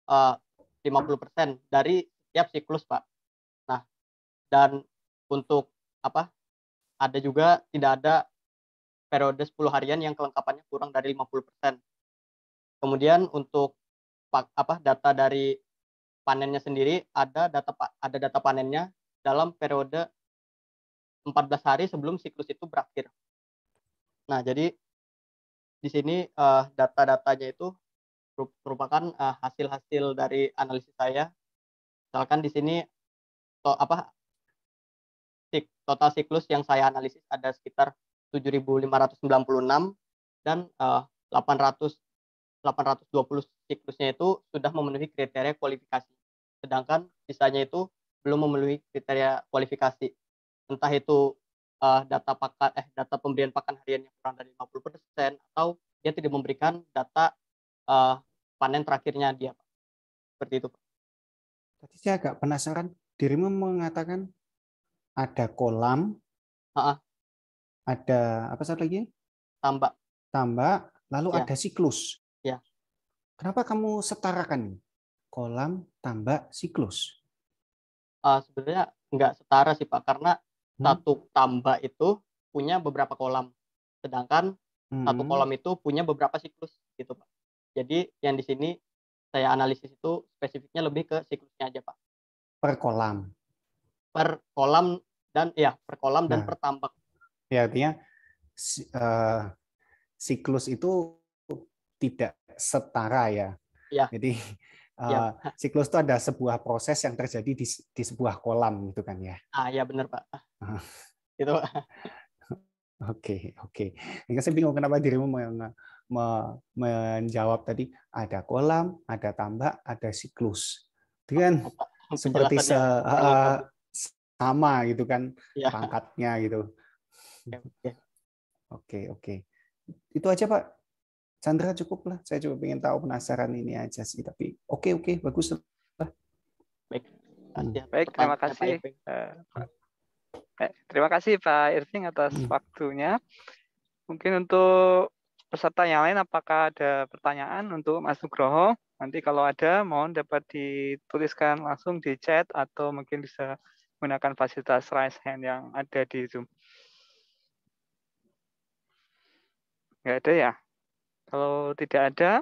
50% dari setiap siklus, Pak. Nah, dan untuk ada juga tidak ada periode 10 harian yang kelengkapannya kurang dari 50%. Kemudian untuk data dari panennya sendiri, ada data panennya dalam periode 14 hari sebelum siklus itu berakhir. Nah, jadi di sini data-datanya itu merupakan hasil-hasil dari analisis saya. Misalkan di sini total siklus yang saya analisis ada sekitar 7.596 dan 820 siklusnya itu sudah memenuhi kriteria kualifikasi. Sedangkan sisanya itu belum memenuhi kriteria kualifikasi. Entah itu data pemberian pakan harian yang kurang dari 50% atau dia tidak memberikan data panen terakhirnya dia, Pak. Seperti itu, Pak. Tadi saya agak penasaran, dirimu mengatakan ada kolam, ada apa satu lagi? Tambak, lalu Ya. ada siklus. Ya. Kenapa kamu setarakan ini? Kolam, tambak, siklus? Sebenarnya nggak setara sih, Pak, karena satu tambak itu punya beberapa kolam, sedangkan satu kolam itu punya beberapa siklus, gitu, Pak. Jadi yang di sini saya analisis itu spesifiknya lebih ke siklusnya aja, Pak. Per kolam. Per kolam dan per tambak. Ya, artinya siklus itu tidak setara ya. Ya. Jadi siklus itu ada sebuah proses yang terjadi di sebuah kolam gitu kan ya. Ya benar, Pak. Itu, Pak. Oke. Ini saya bingung kenapa dirimu menjawab tadi ada kolam, ada tambak, ada siklus. Itu kan seperti sama gitu kan pangkatnya gitu. Oke. Itu aja, Pak. Chandra cukup lah. Saya cuma pengen tahu, penasaran ini aja sih. Tapi oke, bagus lah. Baik, terima kasih. Terima kasih Pak Irving atas waktunya. Mungkin untuk peserta yang lain, apakah ada pertanyaan untuk Mas Nugroho? Nanti kalau ada, mohon dapat dituliskan langsung di chat atau mungkin bisa menggunakan fasilitas raise hand yang ada di Zoom. Nggak ada ya? Kalau tidak ada,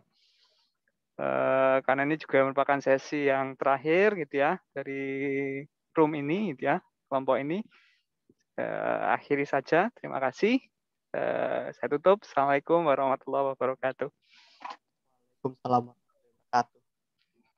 karena ini juga merupakan sesi yang terakhir gitu ya dari room ini gitu ya, kelompok ini, akhiri saja. Terima kasih. Saya tutup. Assalamualaikum warahmatullahi wabarakatuh. Waalaikumsalam.